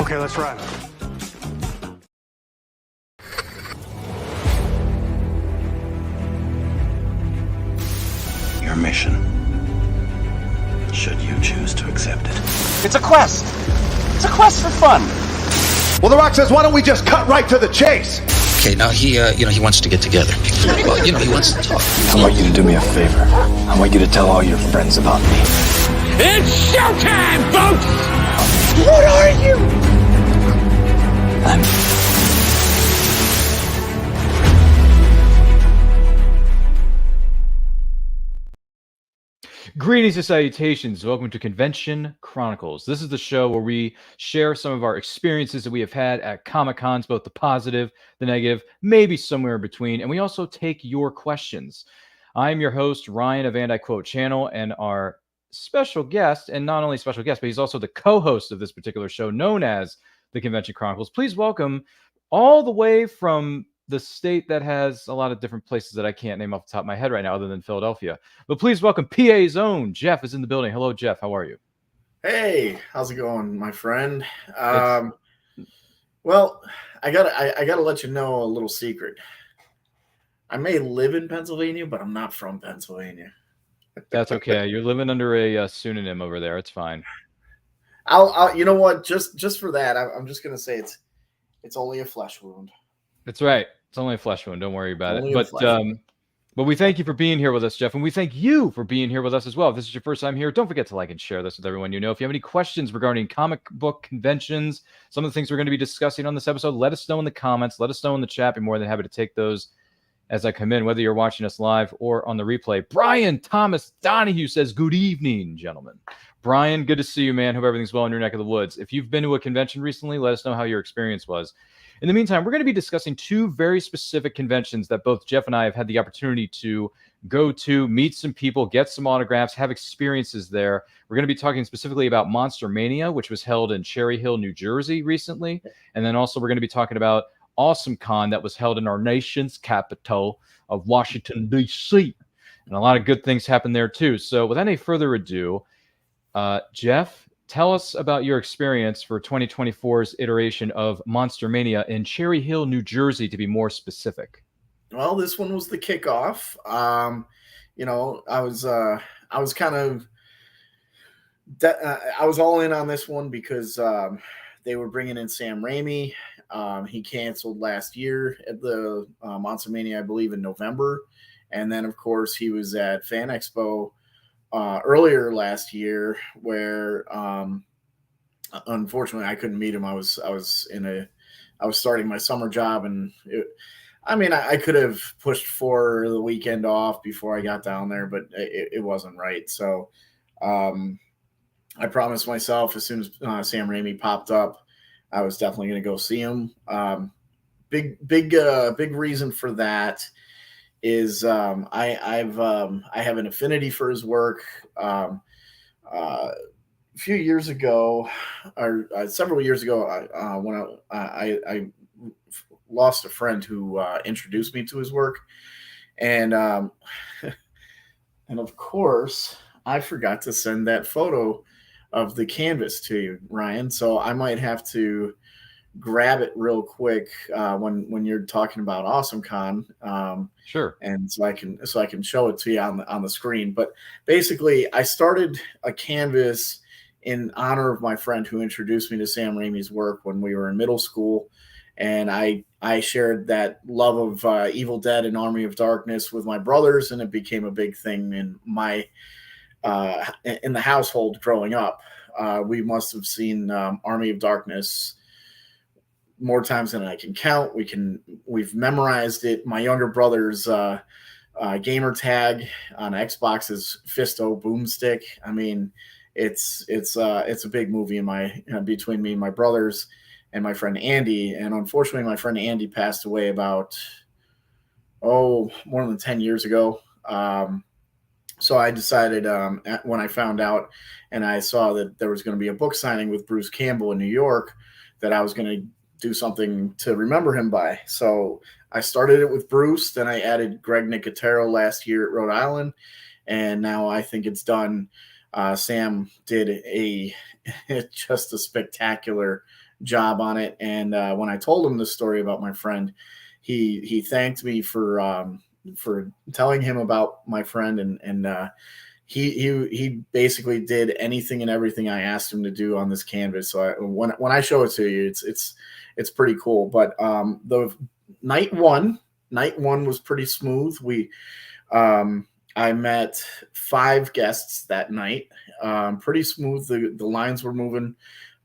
Okay, let's run. Your mission, should you choose to accept it. It's a quest. It's a quest for fun. Well, The Rock says, why don't we just cut right to the chase? Okay, now he wants to get together. Well, he wants to talk. I want you to do me a favor. I want you to tell all your friends about me. It's showtime, folks! What are you? Greetings and salutations. Welcome to Convention Chronicles. This is the show where we share some of our experiences that we have had at Comic-Cons, both the positive, the negative, maybe somewhere in between, and we also take your questions. I'm your host, Ryan of And I Quote Channel, and our special guest, and not only special guest, but he's also the co-host of this particular show, known as the Convention Chronicles. Please welcome, all the way from the state that has a lot of different places that I can't name off the top of my head right now other than Philadelphia. But please welcome PA's own Jeff is in the building. Hello, Jeff. How are you? Hey, how's it going, my friend? Well, I gotta let you know a little secret. I may live in Pennsylvania, but I'm not from Pennsylvania. That's okay. You're living under a pseudonym over there. It's fine. I'll you know what? Just for that, I'm just gonna say it's only a flesh wound. That's right. It's only a flesh wound. Don't worry about Only it. But we thank you for being here with us, Jeff, and we thank you for being here with us as well. If this is your first time here, don't forget to like and share this with everyone you know. If you have any questions regarding comic book conventions, some of the things we're going to be discussing on this episode, let us know in the comments. Let us know in the chat. Be more than happy to take those as I come in, whether you're watching us live or on the replay. Brian Thomas Donahue says, good evening, gentlemen. Brian, good to see you, man. Hope everything's well in your neck of the woods. If you've been to a convention recently, let us know how your experience was. In the meantime, we're going to be discussing two very specific conventions that both Jeff and I have had the opportunity to go to, meet some people, get some autographs, have experiences there. We're going to be talking specifically about Monster Mania, which was held in Cherry Hill, New Jersey recently. And then also we're going to be talking about Awesome Con that was held in our nation's capital of Washington, D.C. And a lot of good things happened there too. So without any further ado, Jeff, tell us about your experience for 2024's iteration of Monster Mania in Cherry Hill, New Jersey, to be more specific. Well, this one was the kickoff. I was kind of I was all in on this one because they were bringing in Sam Raimi. He canceled last year at the Monster Mania, I believe, in November. And then, of course, he was at Fan Expo earlier last year, where unfortunately I couldn't meet him. I was starting my summer job, and I could have pushed for the weekend off before I got down there, but it wasn't right. So I promised myself as soon as Sam Raimi popped up, I was definitely going to go see him. Big reason for that is I have an affinity for his work. A few years ago, or several years ago, when I lost a friend who introduced me to his work, and and of course I forgot to send that photo of the canvas to you, Ryan. So I might have to grab it real quick when you're talking about Awesome Con. Sure. And so I can show it to you on the screen. But basically, I started a canvas in honor of my friend who introduced me to Sam Raimi's work when we were in middle school, and I shared that love of Evil Dead and Army of Darkness with my brothers, and it became a big thing in my in the household growing up. We must have seen Army of Darkness more times than I can count. We've memorized it. My younger brother's gamer tag on Xbox is Fisto Boomstick. I mean, it's a big movie in between me and my brothers and my friend Andy. And unfortunately, my friend Andy passed away about more than 10 years ago. So I decided when I found out and I saw that there was going to be a book signing with Bruce Campbell in New York, that I was going to do something to remember him by. So I started it with Bruce. Then I added Greg Nicotero last year at Rhode Island. and now I think it's done. Sam did just a spectacular job on it. And when I told him the story about my friend, he thanked me for telling him about my friend, and he basically did anything and everything I asked him to do on this canvas. So when I show it to you, it's pretty cool. But the night one was pretty smooth. I met 5 guests that night. Pretty smooth. The lines were moving.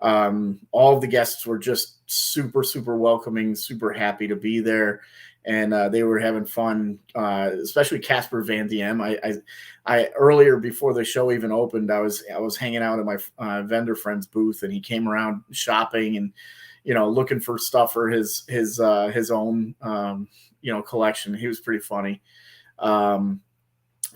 All of the guests were just super, super welcoming, super happy to be there. And they were having fun, especially Casper Van Diem. I earlier, before the show even opened, I was hanging out at my vendor friend's booth, and he came around shopping and, looking for stuff for his own, collection. He was pretty funny.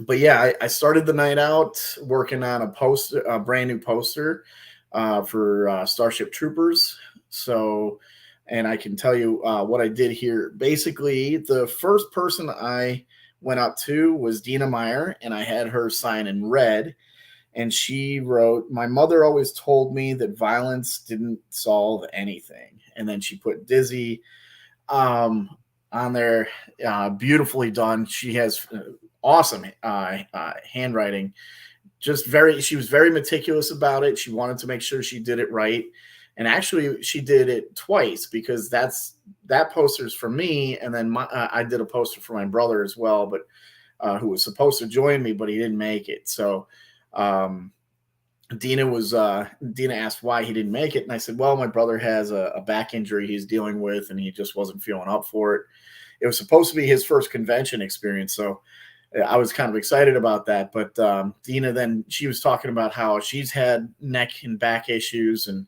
But yeah, I started the night out working on a brand new poster for Starship Troopers. So, and I can tell you what I did here. Basically, the first person I went up to was Dina Meyer, and I had her sign in red. And she wrote, "My mother always told me that violence didn't solve anything." And then she put Dizzy on there, beautifully done. She has awesome handwriting. She was very meticulous about it. She wanted to make sure she did it right. And actually she did it twice, because that poster's for me. And then I did a poster for my brother as well, but who was supposed to join me, but he didn't make it. So Dina asked why he didn't make it. And I said, well, my brother has a back injury he's dealing with, and he just wasn't feeling up for it. It was supposed to be his first convention experience. So I was kind of excited about that. But Dina, then she was talking about how she's had neck and back issues. And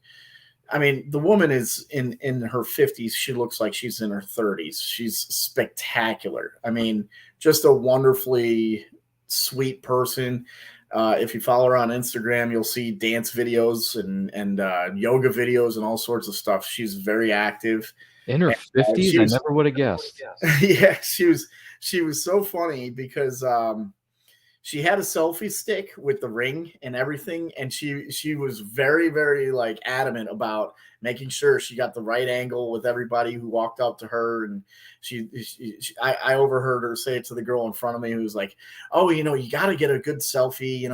I mean, the woman is in her 50s. She looks like she's in her 30s. She's spectacular. I mean, just a wonderfully sweet person. If you follow her on Instagram, you'll see dance videos and yoga videos and all sorts of stuff. She's very active. In her 50s? I never would have guessed. Yeah, she was so funny because she had a selfie stick with the ring and everything, and she was very, very like adamant about making sure she got the right angle with everybody who walked up to her. And I overheard her say it to the girl in front of me, who was like, "Oh, you got to get a good selfie.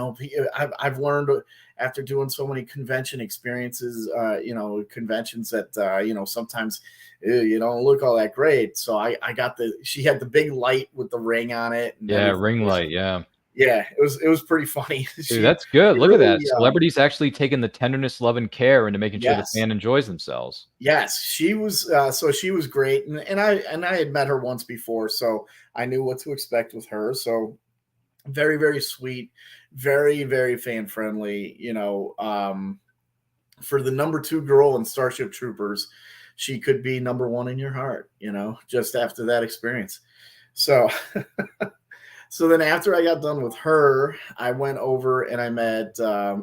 I've learned after doing so many convention experiences, conventions that sometimes you don't look all that great." So I got she had the big light with the ring on it. And yeah, ring light. Yeah. Yeah, it was pretty funny. Dude, that's good. Look really, at that. Celebrities actually taking the tenderness, love, and care into making sure the fan enjoys themselves. Yes, she was. So she was great, and I had met her once before, so I knew what to expect with her. So very, very sweet, very, very fan friendly. For the number 2 girl in Starship Troopers, she could be number 1 in your heart. Just after that experience. So. So then after I got done with her, I went over and I met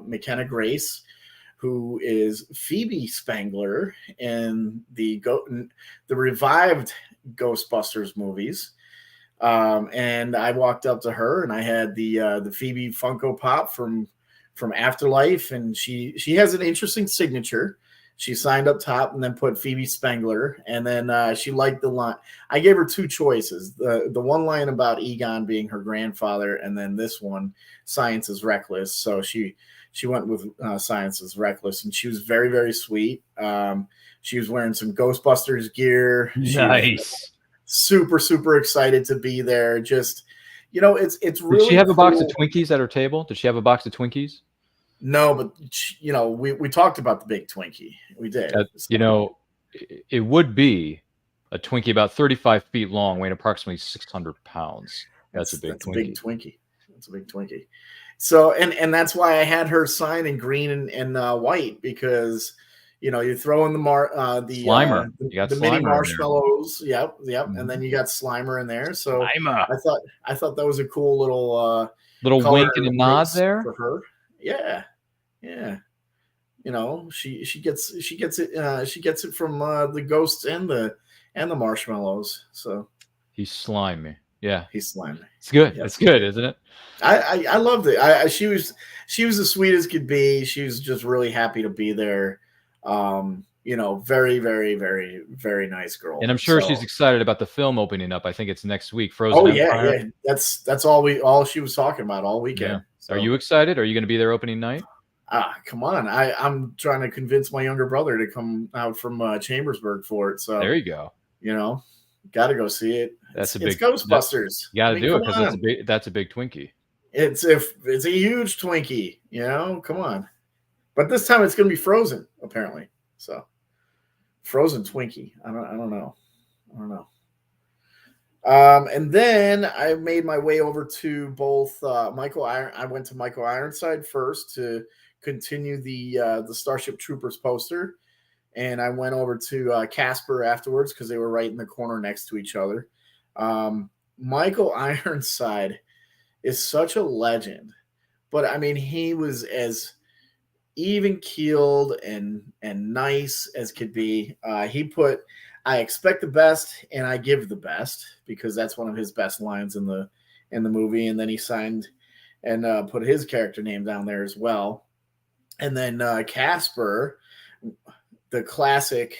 McKenna Grace, who is Phoebe Spangler in the revived Ghostbusters movies. And I walked up to her, and I had the Phoebe Funko Pop from Afterlife, and she has an interesting signature. She signed up top and then put Phoebe Spangler, and then she liked the line. I gave her 2 choices: the one line about Egon being her grandfather, and then this one, "Science is reckless." So she went with "Science is reckless," and she was very, very sweet. She was wearing some Ghostbusters gear. Nice. Super, super excited to be there. Just it's really. Did she have a box of Twinkies at her table? Did she have a box of Twinkies? No, but we talked about the big Twinkie. We did. It would be a Twinkie about 35 feet long, weighing approximately 600 pounds. That's a big Twinkie. That's a big Twinkie. So, and that's why I had her sign in green and white, because you throw in the Slimer. The mini marshmallows. Yep. Mm-hmm. And then you got Slimer in there. So Slimer. I thought that was a cool little wink and a nod there for her. Yeah. She gets it from the ghosts and the marshmallows. So he's slimy. Yeah, He's Slim. it's good. Yes. It's good, isn't it? I loved it. She was as sweet as could be. She was just really happy to be there. Very, very, very, very nice girl. And I'm sure So- she's excited about the film opening up. I think it's next week. Frozen Oh Empire. yeah. That's all she was talking about all weekend. Yeah. So, Are you excited? Are you going to be there opening night? come on. I'm trying to convince my younger brother to come out from Chambersburg for it. So There you go. Got to go see it. That's It's Ghostbusters. You got to do it come because on. that's a big Twinkie. It's a huge Twinkie, come on. But this time it's going to be frozen, apparently. So frozen Twinkie. I don't know. And then I made my way over to both Michael Iron. I went to Michael Ironside first to continue the Starship Troopers poster, and I went over to Casper afterwards because they were right in the corner next to each other. Michael Ironside is such a legend, but I mean, he was as even keeled and nice as could be. He put, "I expect the best and I give the best," because that's one of his best lines in the movie. And then he signed and put his character name down there as well. And then Casper, the classic,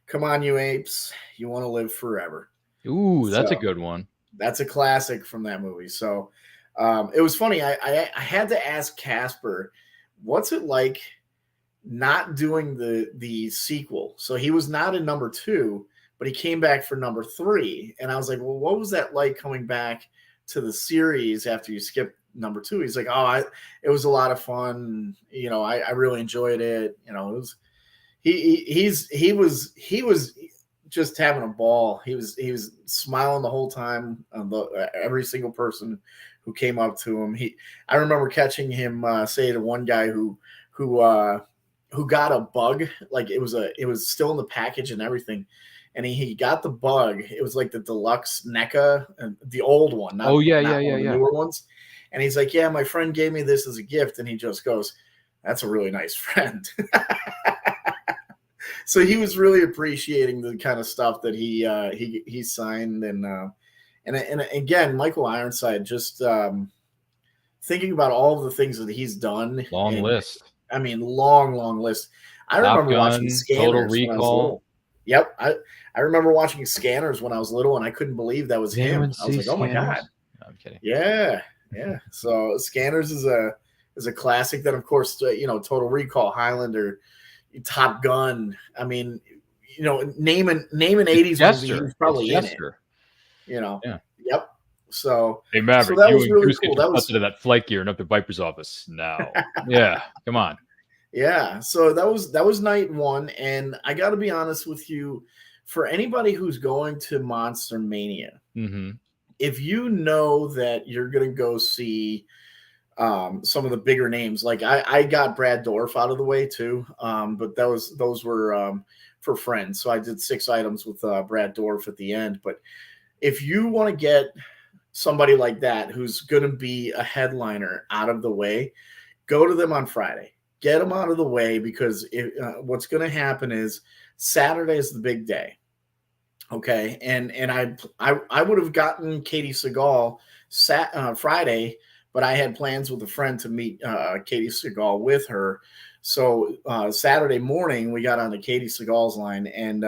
"Come on, you apes, you want to live forever." Ooh, that's a good one. That's a classic from that movie. So it was funny. I had to ask Casper, what's it like not doing the sequel? So he was not in number 2, but he came back for number 3. And I was like, well, what was that like coming back to the series after you skipped number 2? He's like, it was a lot of fun. I really enjoyed it. It was, he was just having a ball. He was smiling the whole time on every single person who came up to him. I remember catching him say to one guy who got a bug, like it was still in the package and everything, and he got the bug. It was like the deluxe NECA, the old one. Not the newer ones. And he's like, "Yeah, my friend gave me this as a gift," and he just goes, "That's a really nice friend." So he was really appreciating the kind of stuff that he signed, and again, Michael Ironside, just thinking about all of the things that he's done. Long list. I mean, long list. I remember watching Scanners Total when I was Recall. little. Yep, I remember watching Scanners when I was little, and I couldn't believe that was him. I was like, "Oh my god!" No, I'm kidding. Yeah. So Scanners is a classic. Then of course, Total Recall, Highlander, Top Gun. I mean, name an 80s movie, he was probably in it. Yeah. Yep. So Hey Maverick, so that you was and really Goose cool. get That was to that flight gear and up to Viper's office now. Yeah, come on. Yeah, so that was night 1, and I got to be honest with you, for anybody who's going to Monster Mania, if you know that you're going to go see some of the bigger names, like I got Brad Dourif out of the way too, but those were for friends, so I did 6 items with Brad Dourif at the end. But if you want to get somebody like that who's going to be a headliner out of the way, go to them on Friday. Get them out of the way, because what's going to happen is Saturday is the big day. Okay, and I would have gotten Katie Seagal Friday, but I had plans with a friend to meet Katie Seagal with her. So Saturday morning we got onto Katie Seagal's line, and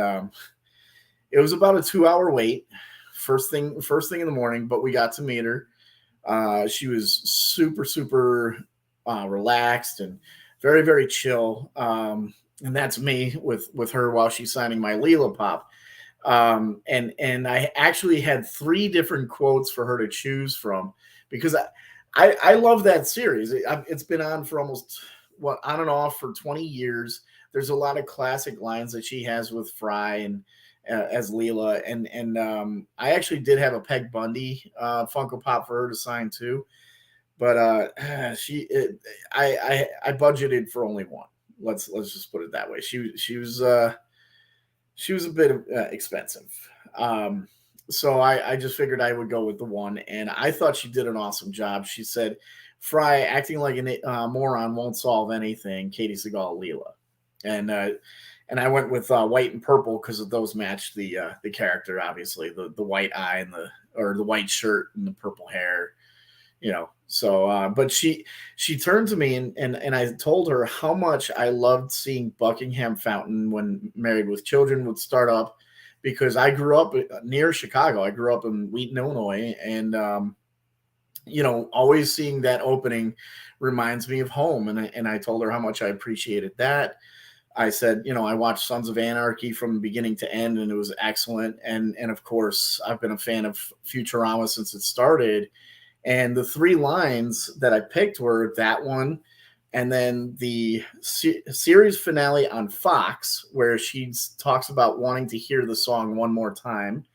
it was about a 2-hour wait. First thing in the morning, but we got to meet her. She was super relaxed and very, very chill. And that's me with her while she's signing my Leela Pop. And I actually had 3 different quotes for her to choose from, because I love that series. It's been on for almost on and off for 20 years. There's a lot of classic lines that she has with Fry and as Leela, and I actually did have a Peg Bundy Funko Pop for her to sign too, but I budgeted for only one. Let's just put it that way. She was a bit expensive, so I just figured I would go with the one, and I thought she did an awesome job. She said, "Fry acting like a moron won't solve anything. Katie Seagal, Leela," and I went with white and purple because those match the character, obviously, the white eye and the white shirt and the purple hair, you know. So, but she turned to me and I told her how much I loved seeing Buckingham Fountain when Married with Children would start up, because I grew up near Chicago. I grew up in Wheaton, Illinois, and you know, always seeing that opening reminds me of home. And I told her how much I appreciated that. I said, you know, I watched Sons of Anarchy from beginning to end, and it was excellent. And of course, I've been a fan of Futurama since it started. And the 3 lines that I picked were that one, and then the series finale on Fox, where she talks about wanting to hear the song one more time,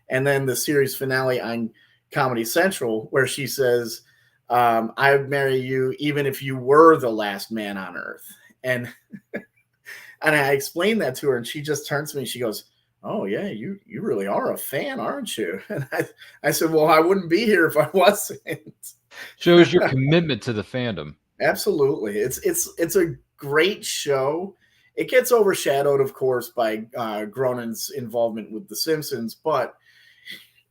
and then the series finale on Comedy Central, where she says, I'd marry you even if you were the last man on earth. And and I explained that to her, and she just turns to me, she goes, oh yeah, you really are a fan, aren't you? And I said, well, I wouldn't be here if I wasn't. Shows your commitment to the fandom. Absolutely. It's a great show. It gets overshadowed, of course, by Groening's involvement with The Simpsons, but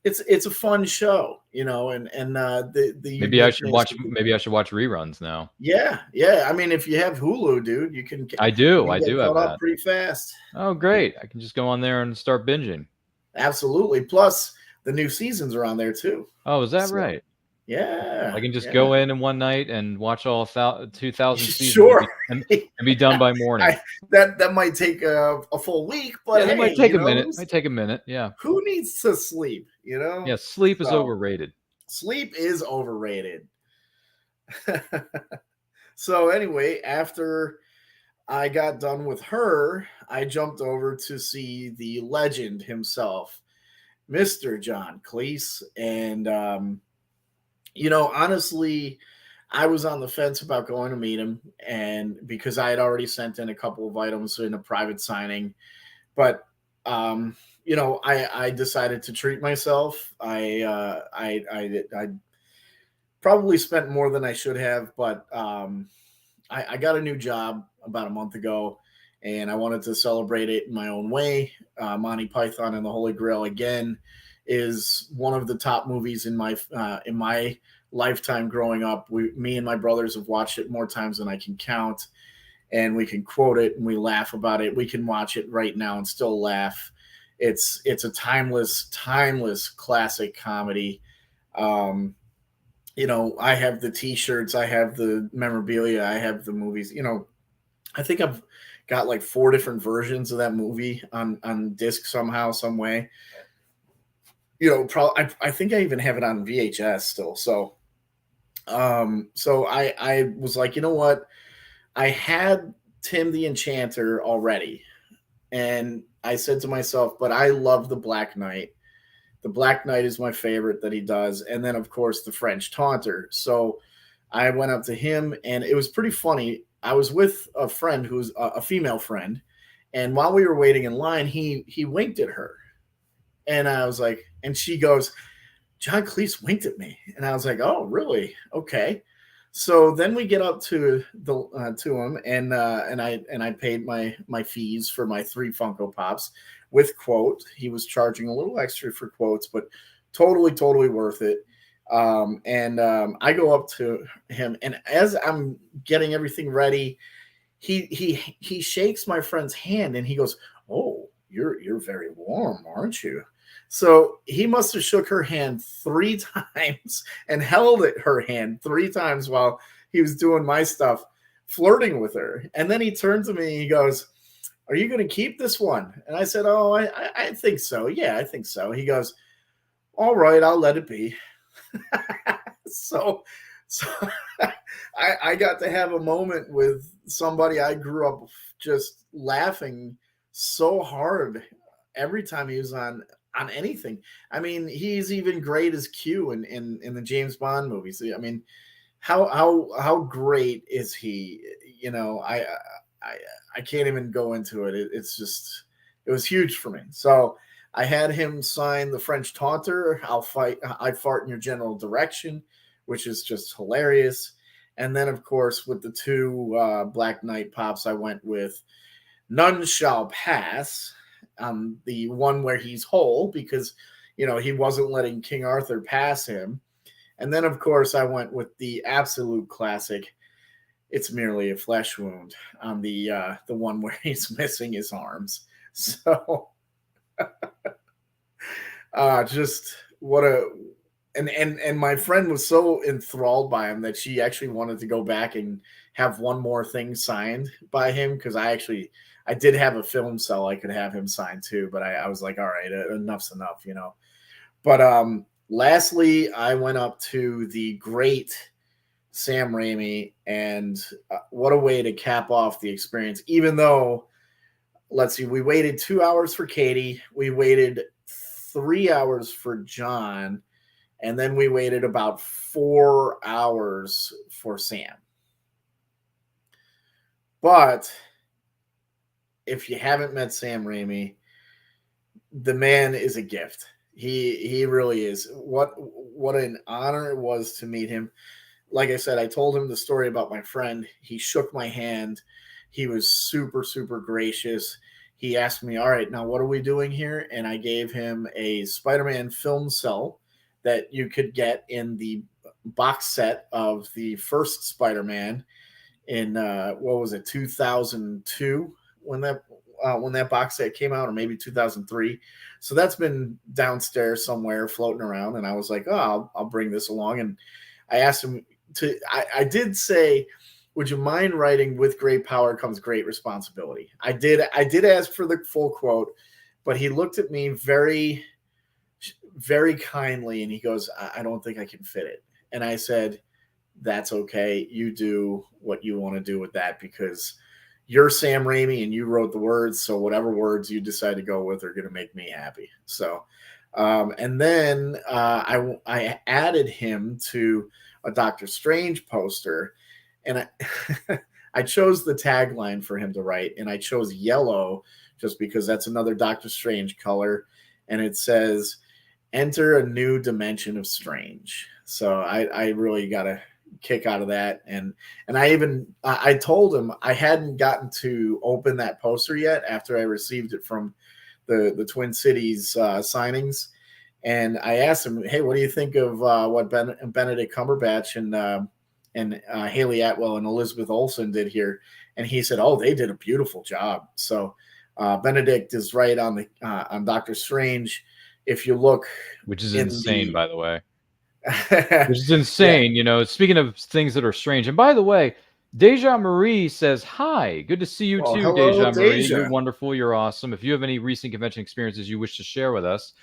it's a fun show, you know, and the Maybe I should watch reruns now. Yeah. I mean, if you have Hulu, dude, you can. I do have that pretty fast. Oh, great! I can just go on there and start binging. Absolutely. Plus, the new seasons are on there too. Oh, is that right? Yeah. I can just go in one night and watch all 2,000 seasons. Sure. and be done by morning. That might take a full week, but it might take a minute. Might take a minute. Yeah. Who needs to sleep? You know. Yeah, sleep is overrated. Sleep is overrated. So anyway, after I got done with her, I jumped over to see the legend himself, Mr. John Cleese, and you know, honestly, I was on the fence about going to meet him, and because I had already sent in a couple of items in a private signing, but you know, I decided to treat myself. I probably spent more than I should have, but I got a new job about a month ago, and I wanted to celebrate it in my own way. Monty Python and the Holy Grail again is one of the top movies in my lifetime growing up. Me and my brothers have watched it more times than I can count, and we can quote it and we laugh about it. We can watch it right now and still laugh. It's a timeless classic comedy. You know, I have the T-shirts, I have the memorabilia, I have the movies. You know, I think I've got like 4 different versions of that movie on disc somehow, some way. You know, I think I even have it on VHS still. So, I was like, you know what? I had Tim the Enchanter already, and I said to myself, but I love the Black Knight. The Black Knight is my favorite that he does, and then of course the French Taunter. So I went up to him, and it was pretty funny. I was with a friend who's a female friend, and while we were waiting in line, he winked at her. And I was like, and she goes, John Cleese winked at me. And I was like, oh, really? Okay. So then we get up to him, and I paid my fees for my 3 Funko Pops with quote. He was charging a little extra for quotes, but totally worth it. I go up to him, and as I'm getting everything ready, he shakes my friend's hand, and he goes, oh, you're very warm, aren't you? So he must have shook her hand 3 times and held her hand 3 times while he was doing my stuff, flirting with her. And then he turned to me and he goes, are you going to keep this one? And I said, oh, I think so. Yeah, I think so. He goes, all right, I'll let it be. so I got to have a moment with somebody I grew up just laughing so hard every time he was on anything. I mean, he's even great as Q in the James Bond movies. I mean, how great is he? You know, I can't even go into it. It was huge for me. So I had him sign the French Taunter. I fart in your general direction, which is just hilarious. And then, of course, with the 2 Black Knight pops, I went with None Shall Pass, the one where he's whole, because, you know, he wasn't letting King Arthur pass him. And then, of course, I went with the absolute classic, It's Merely a Flesh Wound, on the one where he's missing his arms. So, just what a... And my friend was so enthralled by him that she actually wanted to go back and have one more thing signed by him, because I did have a film cell I could have him sign too, but I was like, all right, enough's enough, you know. But lastly, I went up to the great Sam Raimi, and what a way to cap off the experience. Even though, let's see, we waited 2 hours for Katie, we waited 3 hours for John, and then we waited about 4 hours for Sam. But if you haven't met Sam Raimi, the man is a gift. He really is. What an honor it was to meet him. Like I said, I told him the story about my friend. He shook my hand. He was super, super gracious. He asked me, all right, now what are we doing here? And I gave him a Spider-Man film cell that you could get in the box set of the first Spider-Man in, 2002 when that box set came out, or maybe 2003. So that's been downstairs somewhere floating around. And I was like, oh, I'll bring this along. And I asked him I did say, would you mind writing, with great power comes great responsibility? I did ask for the full quote, but he looked at me very, very kindly, and he goes, I don't think I can fit it. And I said, that's okay. You do what you want to do with that, because you're Sam Raimi and you wrote the words. So whatever words you decide to go with are going to make me happy. So, and then I added him to a Doctor Strange poster, and I chose the tagline for him to write, and I chose yellow just because that's another Doctor Strange color. And it says, enter a new dimension of strange. So I really got a kick out of that. And I told him I hadn't gotten to open that poster yet after I received it from the Twin Cities signings. And I asked him, hey, what do you think of what Benedict Cumberbatch and Haley Atwell and Elizabeth Olsen did here? And he said, oh, they did a beautiful job. So Benedict is right on Doctor Strange. If you look, which is insane, by the way. Which is insane, yeah. You know, speaking of things that are strange. And by the way, Deja Marie says, hi, good to see you too, hello, Deja Marie. You're wonderful. You're awesome. If you have any recent convention experiences you wish to share with us,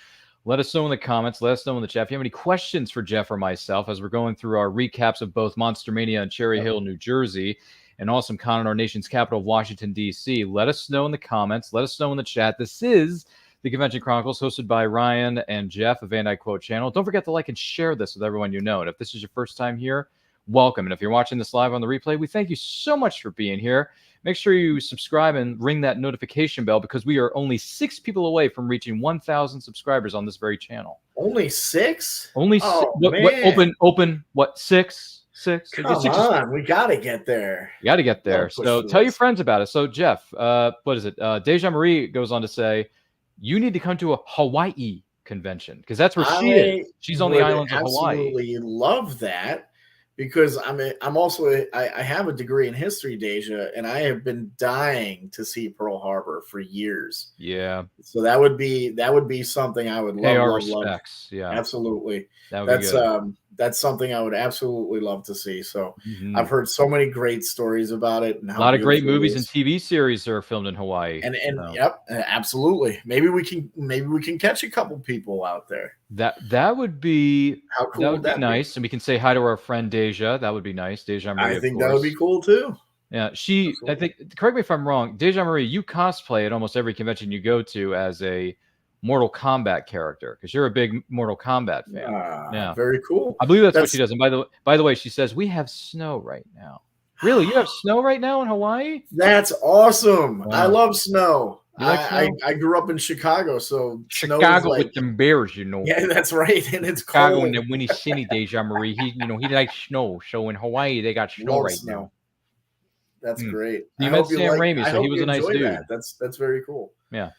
let us know in the comments. Let us know in the chat. If you have any questions for Jeff or myself as we're going through our recaps of both Monster Mania and Cherry Hill, New Jersey, and Awesome Con in our nation's capital of Washington, D.C., let us know in the comments. Let us know in the chat. This is the Convention Chronicles, hosted by Ryan and Jeff of Van Dyke Quote channel. Don't forget to like and share this with everyone you know. And if this is your first time here, welcome. And if you're watching this live on the replay, we thank you so much for being here. Make sure you subscribe and ring that notification bell, because we are only 6 people away from reaching 1,000 subscribers on this very channel. Only 6? Only oh, 6. Open, what, 6? 6? Come on, we got to get there. You got to get there. So tell your friends about it. So, Jeff, what is it? Deja Marie goes on to say, you need to come to a Hawaii convention, because that's where she is. She's on the islands of Hawaii. I absolutely love that, because I have a degree in history, Deja, and I have been dying to see Pearl Harbor for years. Yeah. So that would be something I would love. Pay our love, respects. love. Yeah. Absolutely. That's something I would absolutely love to see. So I've heard so many great stories about it, and a lot of great movies and TV series are filmed in Hawaii. And yep, absolutely. Maybe we can catch a couple people out there. That would be how cool. That would be nice, and we can say hi to our friend Deja. That would be nice. Deja Marie. I think that would be cool too. Yeah, I think. Correct me if I'm wrong. Deja Marie, you cosplay at almost every convention you go to as a Mortal Kombat character, because you're a big Mortal Kombat fan. Yeah, very cool. I believe that's what she does. And by the way, she says we have snow right now. Really, you have snow right now in Hawaii? That's awesome. Wow. I love snow. Like I grew up in Chicago, so Chicago with them bears, you know. Yeah, that's right. And it's Chicago cold. And the Winnie City, Deja Marie. He likes snow. So in Hawaii, they got snow now. That's great. You I met hope you Sam like. Raimi, I so he hope was you a nice enjoy dude. that. That's very cool. Yeah.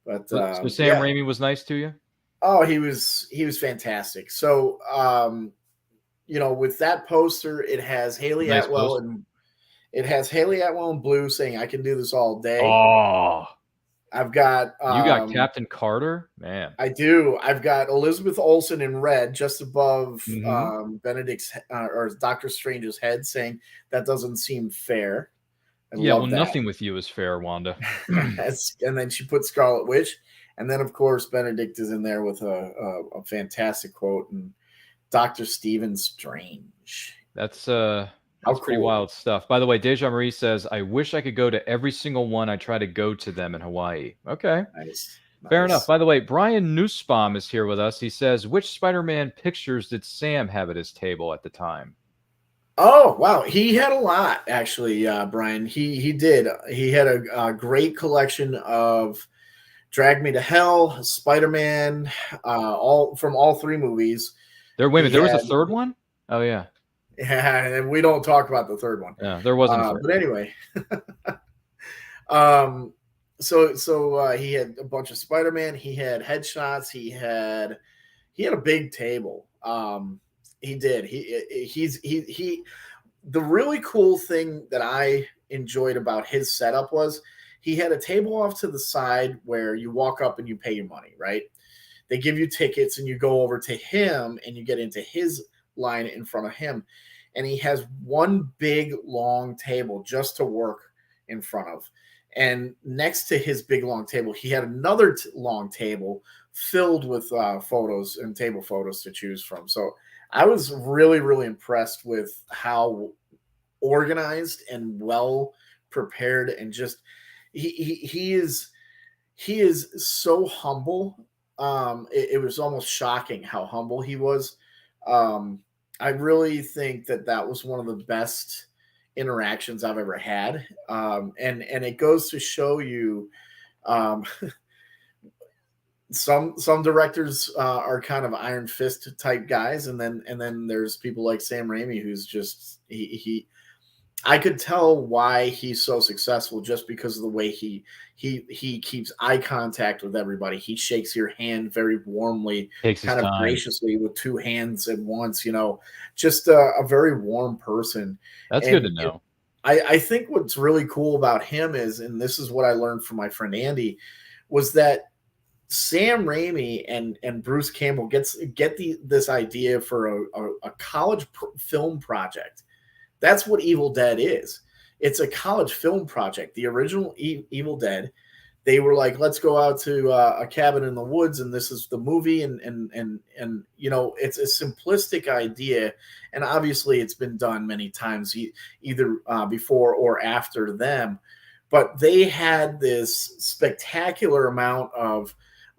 But So Sam Raimi was nice to you? Oh, he was fantastic. So with that poster, it has Haley Nice Atwell poster. and it has Haley Atwell in blue saying, "I can do this all day." Oh, I've got you got Captain Carter, man. I do. I've got Elizabeth Olsen in red just above Benedict's or Doctor Strange's head, saying that doesn't seem fair. I love that. Nothing with you is fair, Wanda. And then she put Scarlet Witch, and then of course Benedict is in there with a fantastic quote and Dr. Stephen Strange. That's pretty wild stuff. By the way, Deja Marie says, I wish I could go to every single one. I try to go to them in Hawaii. Okay. Nice. Fair enough. By the way, Brian Nussbaum is here with us. He says, which Spider-Man pictures did Sam have at his table at the time? Oh, wow. He had a lot, actually, Brian. He did. He had a great collection of Drag Me to Hell, Spider-Man, all from all three movies. There was a third one? Oh, yeah. Yeah, and we don't talk about the third one. Yeah, there wasn't a third but anyway. So he had a bunch of Spider-Man. He had headshots. He had a big table. He did. He the really cool thing that I enjoyed about his setup was he had a table off to the side where you walk up and you pay your money, right? They give you tickets and you go over to him and you get into his line in front of him. And he has one big long table just to work in front of. And next to his big long table, he had another long table filled with photos and table photos to choose from. So I was really, really impressed with how organized and well prepared, and just he is so humble. It was almost shocking how humble he was. I really think that was one of the best interactions I've ever had. And it goes to show you, some directors are kind of iron fist type guys, and then there's people like Sam Raimi, who's just I could tell why he's so successful just because of the way he keeps eye contact with everybody. He shakes your hand very warmly, kind of graciously with two hands at once, just a very warm person. That's good to know. I think what's really cool about him is, and this is what I learned from my friend Andy, was that Sam Raimi and Bruce Campbell get this idea for a college film project. That's what Evil Dead is. It's a college film project. The original Evil Dead, they were like, let's go out to a cabin in the woods, and this is the movie, and it's a simplistic idea, and obviously it's been done many times, either before or after them. But they had this spectacular amount of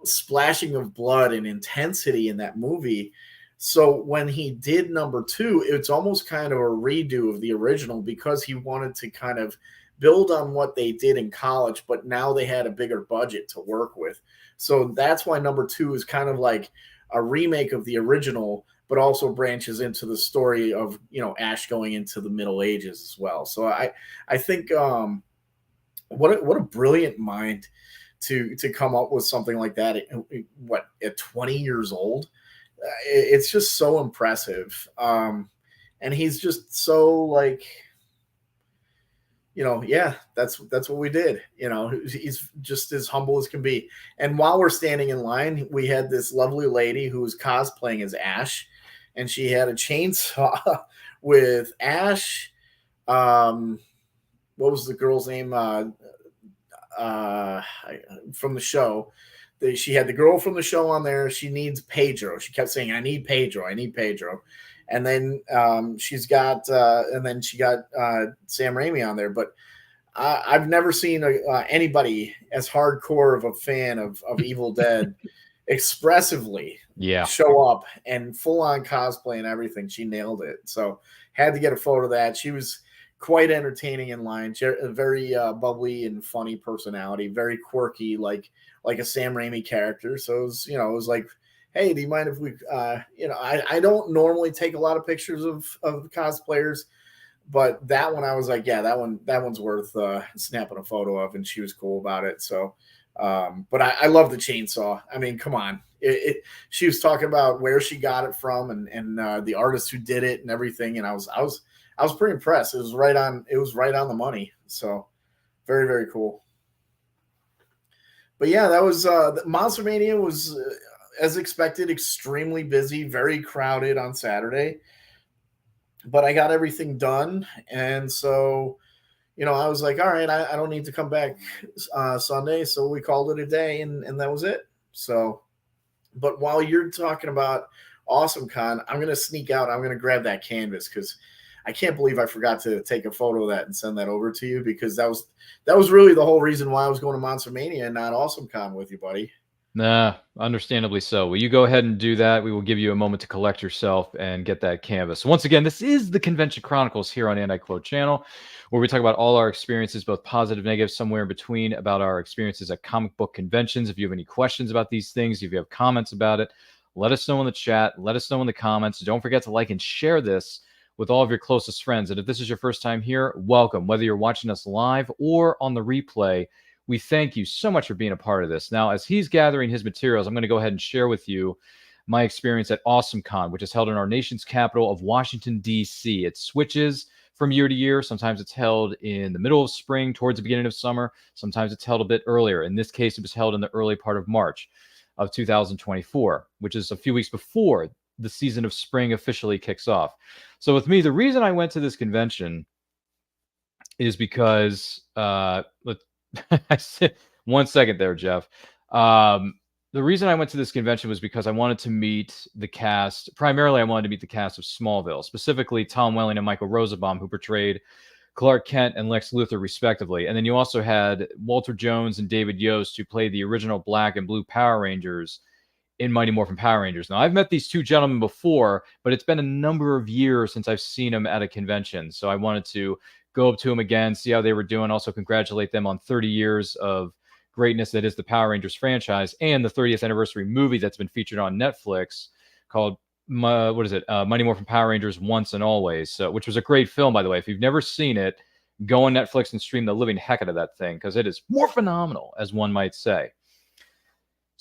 splashing of blood and intensity in that movie. So when he did number 2, it's almost kind of a redo of the original, because he wanted to kind of build on what they did in college, but now they had a bigger budget to work with. So that's why number 2 is kind of like a remake of the original, but also branches into the story of, Ash going into the Middle Ages as well. So I think what a brilliant mind to come up with something like that at 20 years old. It's just so impressive. And he's just so like, that's what we did. He's just as humble as can be. And while we're standing in line, we had this lovely lady who was cosplaying as Ash, and she had a chainsaw with Ash. What was the girl's name? From the show. She had the girl from the show on there. She needs Pedro. She kept saying, I need Pedro. I need Pedro. And then she got Sam Raimi on there. But I've never seen anybody as hardcore of a fan of Evil Dead expressively show up and full on cosplay and everything. She nailed it. So had to get a photo of that. She was quite entertaining in line. A very bubbly and funny personality. Very quirky, like a Sam Raimi character. So it was like, hey, do you mind if we, I don't normally take a lot of pictures of cosplayers, but that one I was like, yeah, that one's worth snapping a photo of, and she was cool about it. So, but I love the chainsaw. I mean, come on. She was talking about where she got it from and the artist who did it and everything, and I was pretty impressed. It was right on the money. So very, very cool. But yeah, that was Monster Mania was as expected, extremely busy, very crowded on Saturday. But I got everything done, and so I was like, all right, I don't need to come back Sunday, so we called it a day, and that was it. So, but while you're talking about Awesome Con, I'm gonna sneak out. I'm gonna grab that canvas because I can't believe I forgot to take a photo of that and send that over to you, because that was really the whole reason why I was going to Monster Mania and not Awesome Con with you, buddy. Nah, understandably so. Will you go ahead and do that? We will give you a moment to collect yourself and get that canvas. Once again, this is the Convention Chronicles here on Anti-Quote Channel, where we talk about all our experiences, both positive, negative, somewhere in between, about our experiences at comic book conventions. If you have any questions about these things, if you have comments about it, let us know in the chat. Let us know in the comments. Don't forget to like and share this with all of your closest friends. And if this is your first time here, welcome. Whether you're watching us live or on the replay, we thank you so much for being a part of this. Now, as he's gathering his materials, I'm going to go ahead and share with you my experience at Awesome Con, which is held in our nation's capital of Washington, D.C. It switches from year to year. Sometimes it's held in the middle of spring, towards the beginning of summer. Sometimes it's held a bit earlier. In this case, it was held in the early part of March of 2024, which is a few weeks before the season of spring officially kicks off. So with me, the reason I went to this convention is because I said 1 second there, Jeff. The reason I went to this convention was because I wanted to meet the cast. Primarily, I wanted to meet the cast of Smallville, specifically Tom Welling and Michael Rosenbaum, who portrayed Clark Kent and Lex Luthor, respectively. And then you also had Walter Jones and David Yost, who played the original Black and Blue Power Rangers in Mighty Morphin Power Rangers. Now, I've met these two gentlemen before, but it's been a number of years since I've seen them at a convention. So I wanted to go up to them again, see how they were doing, also congratulate them on 30 years of greatness that is the Power Rangers franchise, and the 30th anniversary movie that's been featured on Netflix called, Mighty Morphin Power Rangers Once and Always, which was a great film, by the way. If you've never seen it, go on Netflix and stream the living heck out of that thing, because it is more phenomenal, as one might say.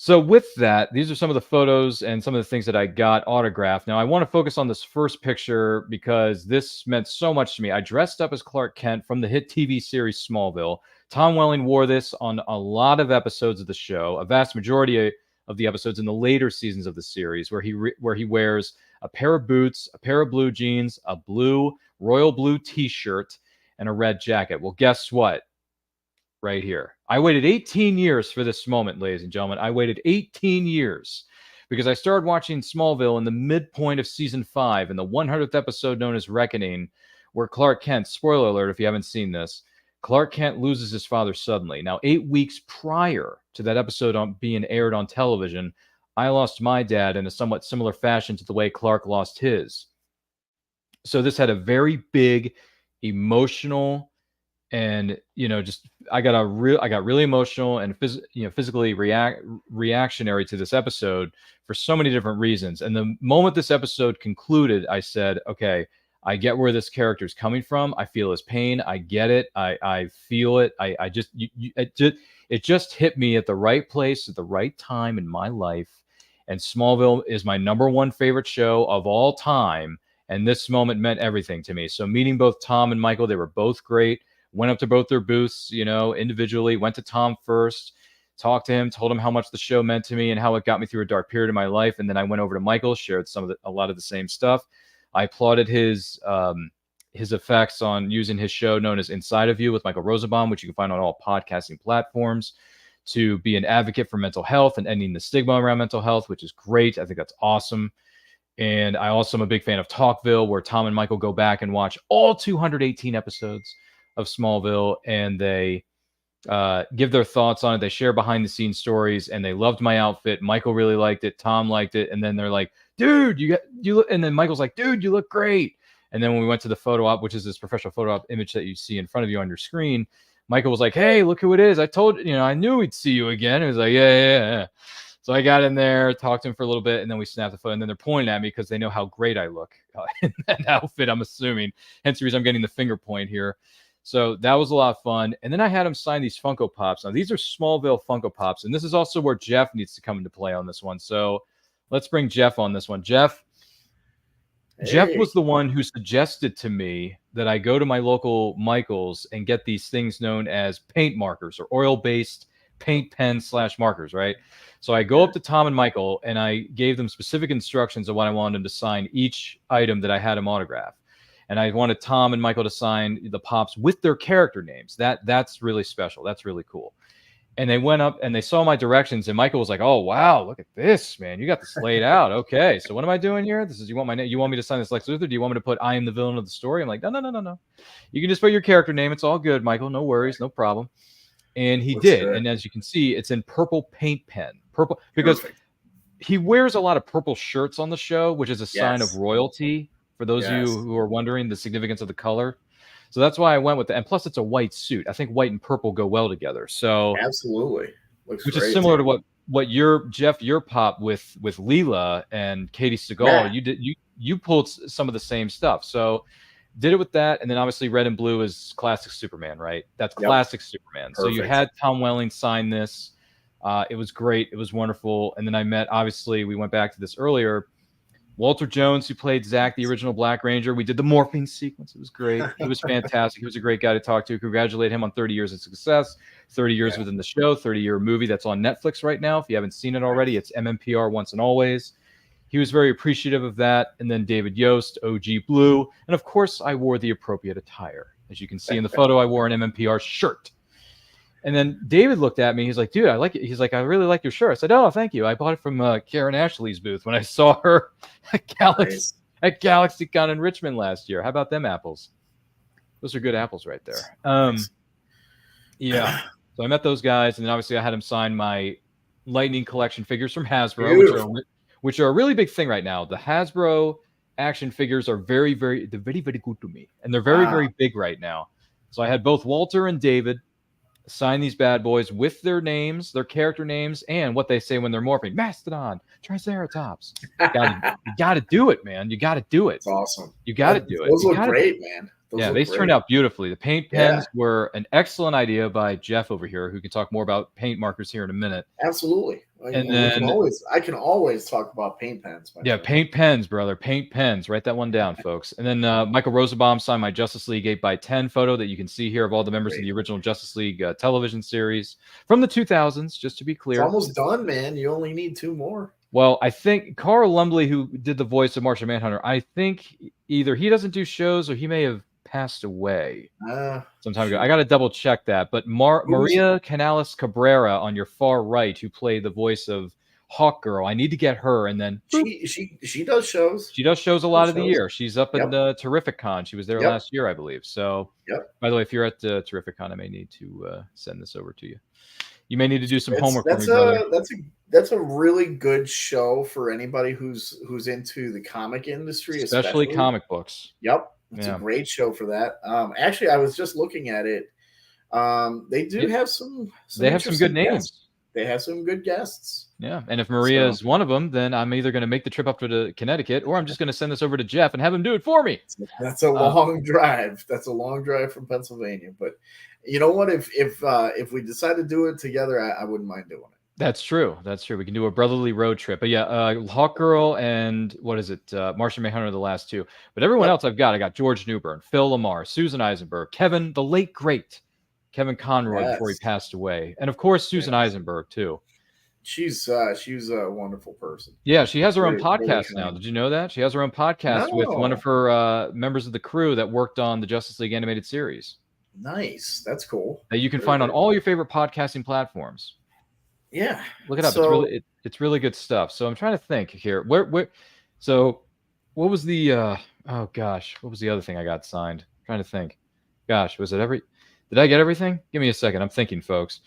So with that, these are some of the photos and some of the things that I got autographed. Now, I want to focus on this first picture because this meant so much to me. I dressed up as Clark Kent from the hit TV series Smallville. Tom Welling wore this on a lot of episodes of the show, a vast majority of the episodes in the later seasons of the series, where he wears a pair of boots, a pair of blue jeans, a blue royal blue T-shirt, and a red jacket. Well, guess what? Right here. I waited 18 years for this moment, ladies and gentlemen. I waited 18 years because I started watching Smallville in the midpoint of season 5 in the 100th episode known as Reckoning, where Clark Kent, spoiler alert if you haven't seen this, Clark Kent loses his father suddenly. Now, 8 weeks prior to that episode being aired on television, I lost my dad in a somewhat similar fashion to the way Clark lost his. So this had a very big emotional and I got really emotional and physically reactionary to this episode for so many different reasons. And the moment this episode concluded, I said, okay, I get where this character is coming from. I feel his pain. I get it. I feel it. It just hit me at the right place at the right time in my life. And Smallville is my #1 favorite show of all time. And this moment meant everything to me. So meeting both Tom and Michael, they were both great. Went up to both their booths, individually. Went to Tom first, talked to him, told him how much the show meant to me and how it got me through a dark period in my life. And then I went over to Michael, shared a lot of the same stuff. I applauded his effects on using his show known as Inside of You with Michael Rosenbaum, which you can find on all podcasting platforms, to be an advocate for mental health and ending the stigma around mental health, which is great. I think that's awesome. And I also am a big fan of Talkville, where Tom and Michael go back and watch all 218 episodes of Smallville, and they give their thoughts on it. They share behind the scenes stories, and they loved my outfit. Michael really liked it. Tom liked it. And then they're like, dude, you look, and then Michael's like, dude, you look great. And then when we went to the photo op, which is this professional photo op image that you see in front of you on your screen, Michael was like, hey, look who it is. I told I knew we'd see you again. It was like, yeah. So I got in there, talked to him for a little bit, and then we snapped the photo. And then they're pointing at me because they know how great I look in that outfit, I'm assuming. Hence the reason I'm getting the finger point here. So that was a lot of fun. And then I had him sign these Funko Pops. Now, these are Smallville Funko Pops. And this is also where Jeff needs to come into play on this one. So let's bring Jeff on this one. Jeff was the one who suggested to me that I go to my local Michael's and get these things known as paint markers or oil-based paint pens / markers, right? So I go up to Tom and Michael and I gave them specific instructions of what I wanted them to sign each item that I had him autograph. And I wanted Tom and Michael to sign the Pops with their character names. That's really special. That's really cool. And they went up and they saw my directions, and Michael was like, "Oh wow, look at this, man! You got this laid out. Okay, so what am I doing here? This is you want my name? You want me to sign this Lex Luthor? Do you want me to put I am the villain of the story?" I'm like, no. You can just put your character name. It's all good, Michael. No worries, no problem. And he did. Good. And as you can see, it's in purple paint pen, purple because he wears a lot of purple shirts on the show, which is a sign of royalty. For those of you who are wondering the significance of the color. So that's why I went with it. And plus, it's a white suit. I think white and purple go well together. So absolutely, which is similar to what your Pop with Leela and Katie Seagal. You pulled some of the same stuff. So did it with that, and then obviously red and blue is classic Superman, right? That's classic Superman. Perfect. So you had Tom Welling sign this. It was great. It was wonderful. And then I met. Obviously, we went back to this earlier. Walter Jones, who played Zach, the original Black Ranger. We did the morphing sequence. It was great. It was fantastic. He was a great guy to talk to. Congratulate him on 30 years of success, 30 years within the show, 30-year movie that's on Netflix right now. If you haven't seen it already, it's MMPR Once and Always. He was very appreciative of that. And then David Yost, OG Blue. And, of course, I wore the appropriate attire. As you can see in the photo, I wore an MMPR shirt. And then David looked at me. He's like, "Dude, I like it." He's like, "I really like your shirt." I said, "Oh, thank you. I bought it from Karen Ashley's booth when I saw her at GalaxyCon in Richmond last year. How about them apples? Those are good apples right there." Yeah. So I met those guys, and then obviously I had him sign my Lightning Collection figures from Hasbro, which are a really big thing right now. The Hasbro action figures are they're very, very good to me, and they're very, very big right now. So I had both Walter and David sign these bad boys with their names, their character names, and what they say when they're morphing. Mastodon, Triceratops. You gotta do it, man. You gotta do it. It's awesome. You gotta do it. Those look great, man. They turned out beautifully. The paint pens were an excellent idea by Jeff over here, who can talk more about paint markers here in a minute. Absolutely. And then I can always talk about paint pens. Paint pens, brother. Paint pens. Write that one down, folks. And then Michael Rosenbaum signed my Justice League 8x10 photo that you can see here of all the members of the original Justice League television series from the 2000s, just to be clear. It's almost done, man. You only need 2 more. Well, I think Carl Lumbly, who did the voice of Martian Manhunter, I think either he doesn't do shows or he may have passed away some time ago. I got to double check that. But Maria Canales Cabrera on your far right, who played the voice of Hawkgirl, I need to get her. And then she does shows. She does shows a lot of the year. She's up at Terrificon. She was there last year, I believe. So, by the way, if you're at Terrificon, I may need to send this over to you. You may need to do some homework for me, brother. That's a really good show for anybody who's into the comic industry, especially comic books. Yep. It's a great show for that. Actually, I was just looking at it. They do have some good names. They have some good guests. Yeah, and if Maria is one of them, then I'm either going to make the trip up to Connecticut, or I'm just going to send this over to Jeff and have him do it for me. That's a long drive. That's a long drive from Pennsylvania. But you know what? If we decide to do it together, I wouldn't mind doing it. That's true. That's true. We can do a brotherly road trip. But yeah, Hawkgirl and what is it? Martian Manhunter, the last 2. But everyone else I got George Newbern, Phil Lamar, Susan Eisenberg, Kevin, the late great Kevin Conroy before he passed away, and of course Susan Eisenberg too. She's a wonderful person. Yeah, she has her own podcast now. Did you know that? She has her own podcast with one of her members of the crew that worked on the Justice League animated series. Nice. That's cool. That you can find on all your favorite podcasting platforms. Yeah, look it up. It's really good stuff. So I'm trying to think here. So what was the what was the other thing I got signed? I'm trying to think. Gosh, was it did I get everything? Give me a second. I'm thinking, folks.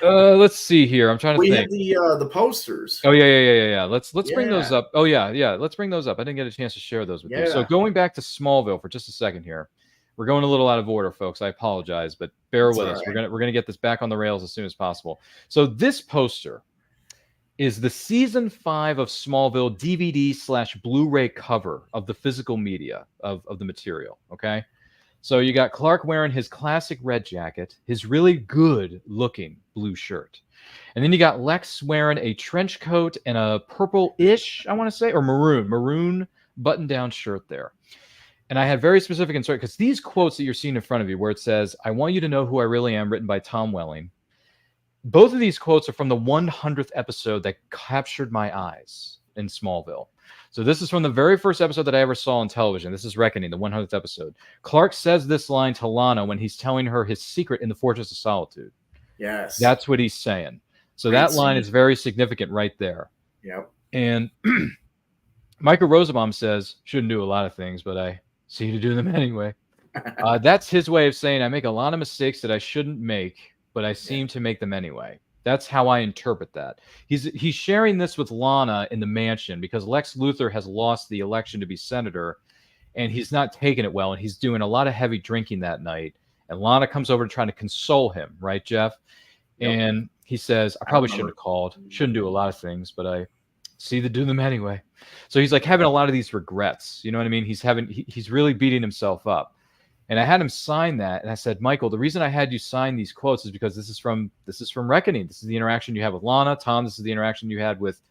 Let's see here. I'm trying to think. We had the posters. Oh yeah. Let's bring those up. Oh yeah. Let's bring those up. I didn't get a chance to share those with you. So going back to Smallville for just a second here. We're going a little out of order, folks. I apologize, but bear with us. Right. We're gonna get this back on the rails as soon as possible. So this poster is the season 5 of Smallville DVD/Blu-ray cover of the physical media of the material. Okay. So you got Clark wearing his classic red jacket, his really good looking blue shirt. And then you got Lex wearing a trench coat and a purple-ish, I want to say, or maroon button-down shirt there. And I had very specific insight because these quotes that you're seeing in front of you, where it says, "I want you to know who I really am," written by Tom Welling. Both of these quotes are from the 100th episode that captured my eyes in Smallville. So this is from the very first episode that I ever saw on television. This is Reckoning, the 100th episode. Clark says this line to Lana when he's telling her his secret in the Fortress of Solitude. Yes. That's what he's saying. So Great that line scene. is very significant right there. Yep. And Michael Rosenbaum says, "Shouldn't do a lot of things, but I see you to do them anyway." That's his way of saying I make a lot of mistakes that I shouldn't make, but I seem to make them anyway. That's how I interpret that. He's sharing this with Lana in the mansion because Lex Luthor has lost the election to be senator, and he's not taking it well, and he's doing a lot of heavy drinking that night. And Lana comes over trying to console him, right, Jeff? Yep. And he says, "I probably shouldn't have called. Shouldn't do a lot of things, but I see to do them anyway." So he's like having a lot of these regrets. You know what I mean? He's really beating himself up. And I had him sign that, and I said, "Michael, the reason I had you sign these quotes is because this is from Reckoning. This is the interaction you have with Lana. Tom, this is the interaction you had with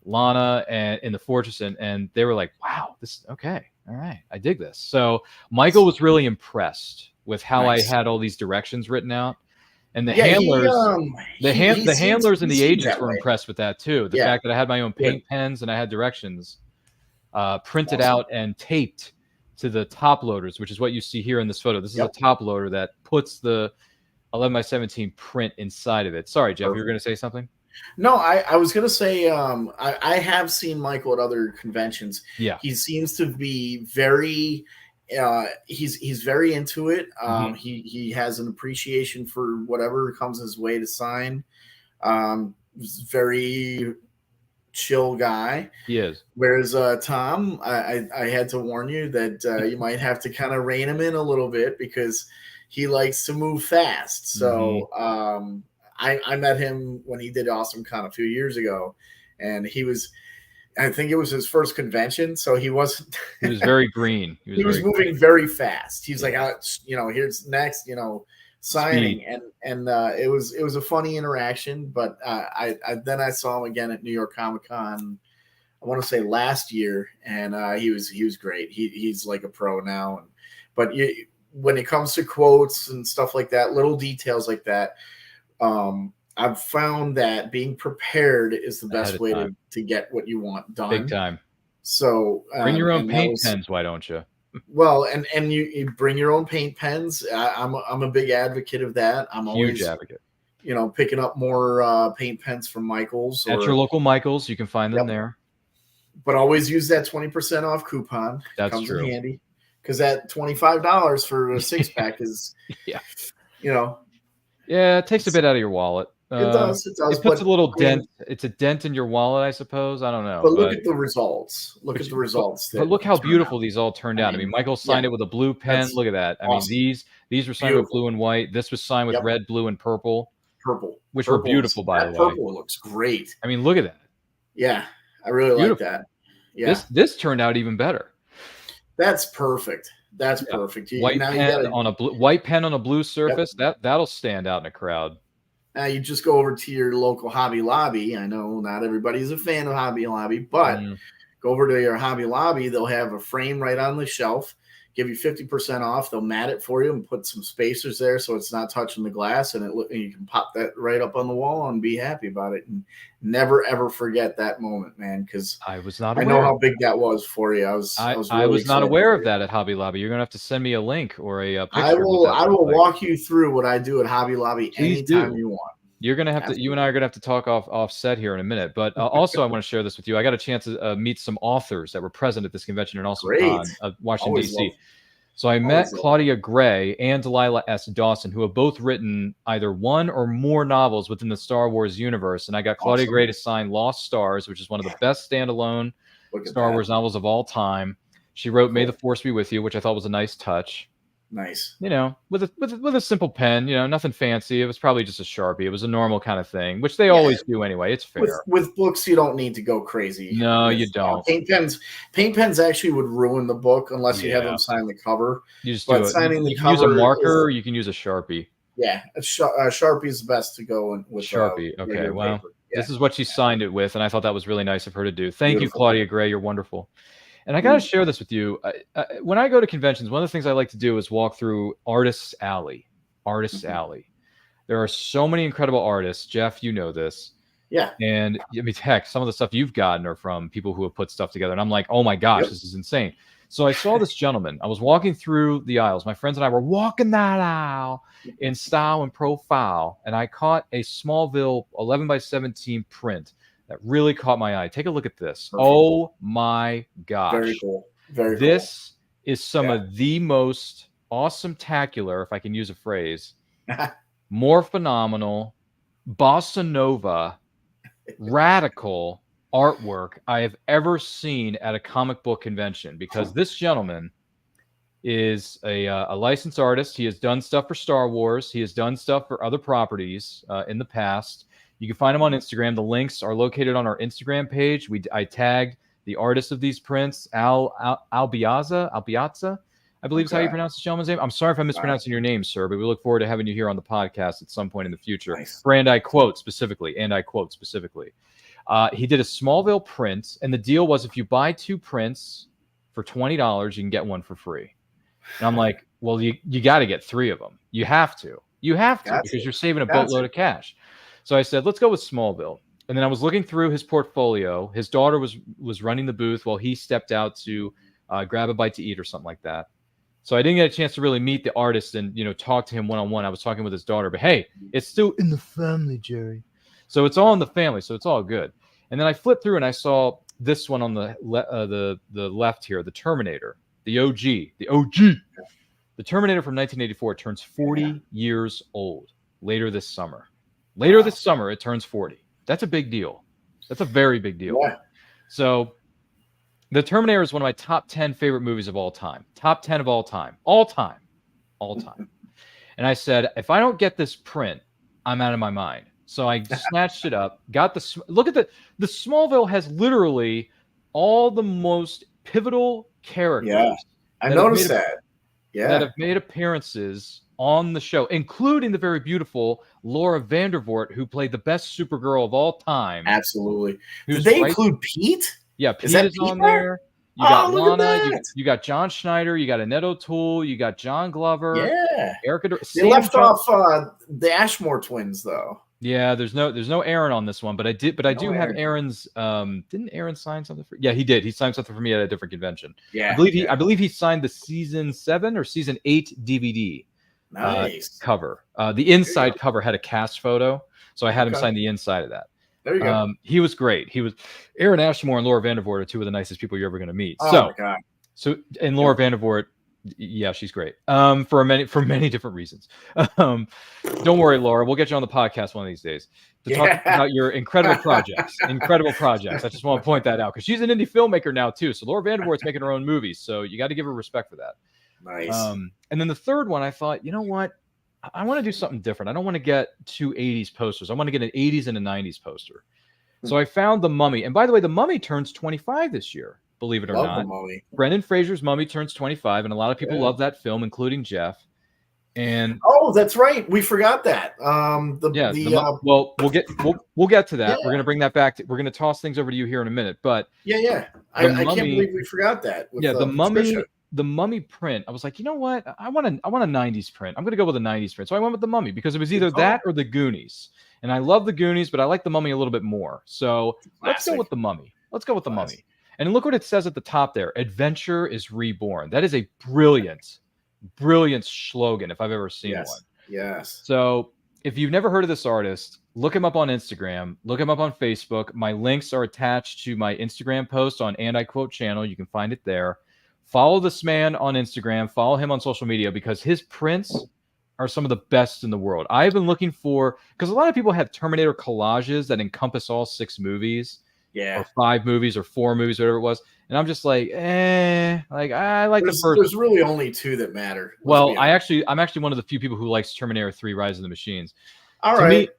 Lana and in the Fortress." And they were like, "Wow, this okay, all right, I dig this." So Michael was really impressed with how Nice. I had all these directions written out, and the Yeah, handlers, he handlers and he the seems agents that were way. impressed with that too. The Yeah. fact that I had my own paint pens and I had directions printed Awesome. out and taped to the top loaders, which is what you see here in this photo. This is Yep. a top loader that puts the 11x17 print inside of it. Sorry, Jeff, you were Perfect. going to say something? No, I was gonna say I have seen Michael at other conventions. Yeah. He seems to be very he's very into it. He has an appreciation for whatever comes his way to sign. He's very chill guy. He is. Whereas Tom, I had to warn you that you might have to kind of rein him in a little bit because he likes to move fast. So I met him when he did Awesome Con a few years ago, and I think it was his first convention, so he wasn't. He was very green. He was moving very fast. He's like, here's next, signing, Speed. and it was a funny interaction. But then I saw him again at New York Comic Con. I want to say last year, and he was great. He's like a pro now. But when it comes to quotes and stuff like that, little details like that, I've found that being prepared is the best way to get what you want done. Big time. So Bring your own paint pens, why don't you? Well, and you bring your own paint pens. I'm a big advocate of that. I'm Huge always advocate. Picking up more paint pens from Michael's. At your local Michael's, you can find them there. But always use that 20% off coupon. That's Comes true. in handy because that $25 for a 6-pack is, Yeah, it it takes a bit out of your wallet. does. It puts a little dent. It's a dent in your wallet, I suppose. I don't know. But look at the results. Look at the results. But look how beautiful these all turned out. I mean, Michael signed it with a blue pen. Look at that. I mean, these were signed with blue and white. This was signed with red, blue, and purple. Which were beautiful, by the way. Purple looks great. I mean, look at that. Yeah, I really like that. Yeah, this turned out even better. That's perfect. That's perfect. White pen on a blue surface. That'll stand out in a crowd. Now you just go over to your local Hobby Lobby. I know not everybody's a fan of Hobby Lobby, but go over to your Hobby Lobby. They'll have a frame right on the shelf. Give you 50% off. They'll mat it for you and put some spacers there so it's not touching the glass, and you can pop that right up on the wall and be happy about it. And never ever forget that moment, man, because I was not aware. I know how big that was for you. I was not aware of that at Hobby Lobby. You're gonna have to send me a link or a picture. I will walk you through what I do at Hobby Lobby anytime you want. You're gonna have to. You and I are gonna have to talk off set here in a minute. But also, I want to share this with you. I got a chance to meet some authors that were present at this convention and also Washington D.C. So I met Claudia Gray and Delilah S. Dawson, who have both written either one or more novels within the Star Wars universe. And I got Claudia Gray to sign Lost Stars, which is one of the best standalone Star Wars novels of all time. She wrote May the Force Be With You, which I thought was a nice touch. Nice. You know, with a simple pen, you know, nothing fancy. It was probably just a Sharpie. It was a normal kind of thing, which they always do anyway. It's fair. With books, you don't need to go crazy. No, you don't. Paint pens actually would ruin the book unless you have them sign the cover. You just but do it. Signing the you can cover use a marker, or you can use a Sharpie. Yeah, Sharpie is the best to go with. Sharpie. Okay, well, this is what she signed it with, and I thought that was really nice of her to do. Thank you, Claudia Gray. You're wonderful. And I got to share this with you. When I go to conventions, one of the things I like to do is walk through Artists Alley. Artists Alley. There are so many incredible artists. Jeff, you know this. Yeah. And I mean, heck, some of the stuff you've gotten are from people who have put stuff together. And I'm like, oh my gosh, this is insane. So I saw this gentleman. I was walking through the aisles. My friends and I were walking that aisle in style and profile. And I caught a Smallville 11x17 print that really caught my eye. Take a look at this. Perfect. Oh my gosh. Very cool. Very cool. This is some of the most awesome-tacular, if I can use a phrase, more phenomenal, bossa nova, radical artwork I have ever seen at a comic book convention, because this gentleman is a licensed artist. He has done stuff for Star Wars. He has done stuff for other properties in the past. You can find him on Instagram. The links are located on our Instagram page. I tagged the artist of these prints, Albiazza, I believe is how you pronounce the gentleman's name. I'm sorry if I'm mispronouncing your name, sir, but we look forward to having you here on the podcast at some point in the future. Nice. And I quote specifically. He did a Smallville print, and the deal was if you buy 2 prints for $20, you can get one for free. And I'm like, well, you got to get 3 of them. You have to because you're saving a boatload of cash. So I said, let's go with Smallville. And then I was looking through his portfolio. His daughter was running the booth while he stepped out to grab a bite to eat or something like that. So I didn't get a chance to really meet the artist and, you know, talk to him one-on-one. I was talking with his daughter. But, hey, it's still in the family, Jerry. So it's all in the family. So it's all good. And then I flipped through and I saw this one on the left here, the Terminator, the OG. The Terminator from 1984 turns 40 years old later this summer. This summer, it turns 40. That's a big deal. That's a very big deal. Yeah. So The Terminator is one of my top 10 favorite movies of all time. Top 10 of all time. All time. And I said, if I don't get this print, I'm out of my mind. So I snatched it up, got look at the Smallville has literally all the most pivotal characters. Yeah, I noticed that. Yeah. That have made appearances on the show, including the very beautiful Laura Vandervoort, who played the best Supergirl of all time. Absolutely. Did they include Pete? Yeah, Pete is on there. You got Lana, you got John Schneider, you got Annette O'Toole, you got John Glover. Yeah. Erica. They left off the Ashmore twins, though. Yeah, there's no Aaron on this one, but I do have Aaron's. Didn't Aaron sign something for? Yeah, he did. He signed something for me at a different convention. Yeah, I believe he signed the season 7 or season 8 DVD cover. The inside cover had a cast photo, so I had him sign the inside of that. There you go. He was great. Aaron Ashmore and Laura Vandervoort are two of the nicest people you're ever going to meet. Oh my God. And Laura Vandervoort, yeah, she's great. For many different reasons. Don't worry, Laura. We'll get you on the podcast one of these days to talk about your incredible projects. I just want to point that out because she's an indie filmmaker now too. So Laura Vandervoort's making her own movies. So you got to give her respect for that. Nice. And then the third one, I thought, you know what? I want to do something different. I don't want to get 2 80s posters. I want to get an 80s and a 90s poster. So I found The Mummy. And by the way, The Mummy turns 25 this year, believe it or not. Brendan Fraser's Mummy turns 25, and a lot of people love that film, including Jeff. And that's right. We forgot that. Well, we'll get to that. We're going to bring that back. We're going to toss things over to you here in a minute. But I can't believe we forgot that. The Mummy. The Mummy print, I was like, you know what? I want a 90s print. I'm going to go with a 90s print. So I went with The Mummy because it was either that or The Goonies. And I love The Goonies, but I like The Mummy a little bit more. So let's go with The Mummy. Mummy. And look what it says at the top there. Adventure is reborn. That is a brilliant slogan if I've ever seen one. Yes. So if you've never heard of this artist, look him up on Instagram. Look him up on Facebook. My links are attached to my Instagram post on And I Quote channel. You can find it there. Follow this man on Instagram. Follow him on social media because his prints are some of the best in the world. I've been looking for, because a lot of people have Terminator collages that encompass all 6 movies. Yeah. or 5 movies or 4 movies, whatever it was. And I'm just like, like I like the first. There's really only 2 that matter. Well, I'm actually one of the few people who likes Terminator 3: Rise of the Machines. All To right.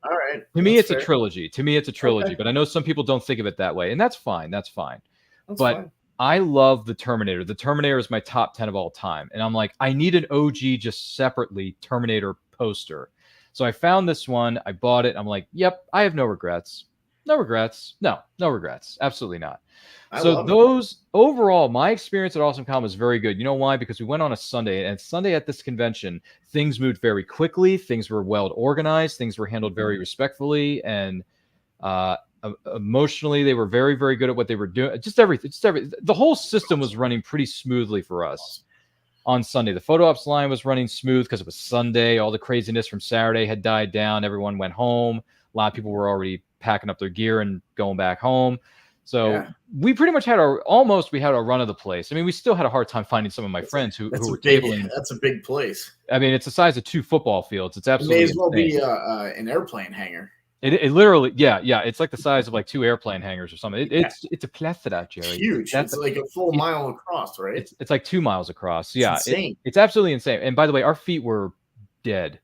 To me, it's fair. a trilogy. To me, it's a trilogy, Okay. but I know some people don't think of it that way, and that's fine. That's fine. That's But fine. I love the Terminator. The Terminator is my top 10 of all time. And I'm like, I need an OG just separately Terminator poster. So I found this one. I bought it. I'm like, yep, I have no regrets. No regrets. No regrets. Absolutely not. So those overall, my experience at Awesome Con was very good. You know why? Because we went on a Sunday, and Sunday at this convention, things moved very quickly. Things were well organized. Things were handled very respectfully, and emotionally, they were very, very good at what they were doing. Just everything. The whole system was running pretty smoothly for us on Sunday. The photo ops line was running smooth because it was Sunday. All the craziness from Saturday had died down. Everyone went home. A lot of people were already packing up their gear and going back home. So we pretty much had our run of the place. I mean, we still had a hard time finding some of my friends who were tabling. That's a big place. I mean, it's the size of 2 football fields. It's absolutely It may as well insane. be an airplane hangar. It literally, yeah. It's like the size of like 2 airplane hangars or something. It's a plethora, Jerry. It's huge. It's like a full mile across, right? It's like 2 miles across. Yeah, it's insane. It's absolutely insane. And by the way, our feet were dead.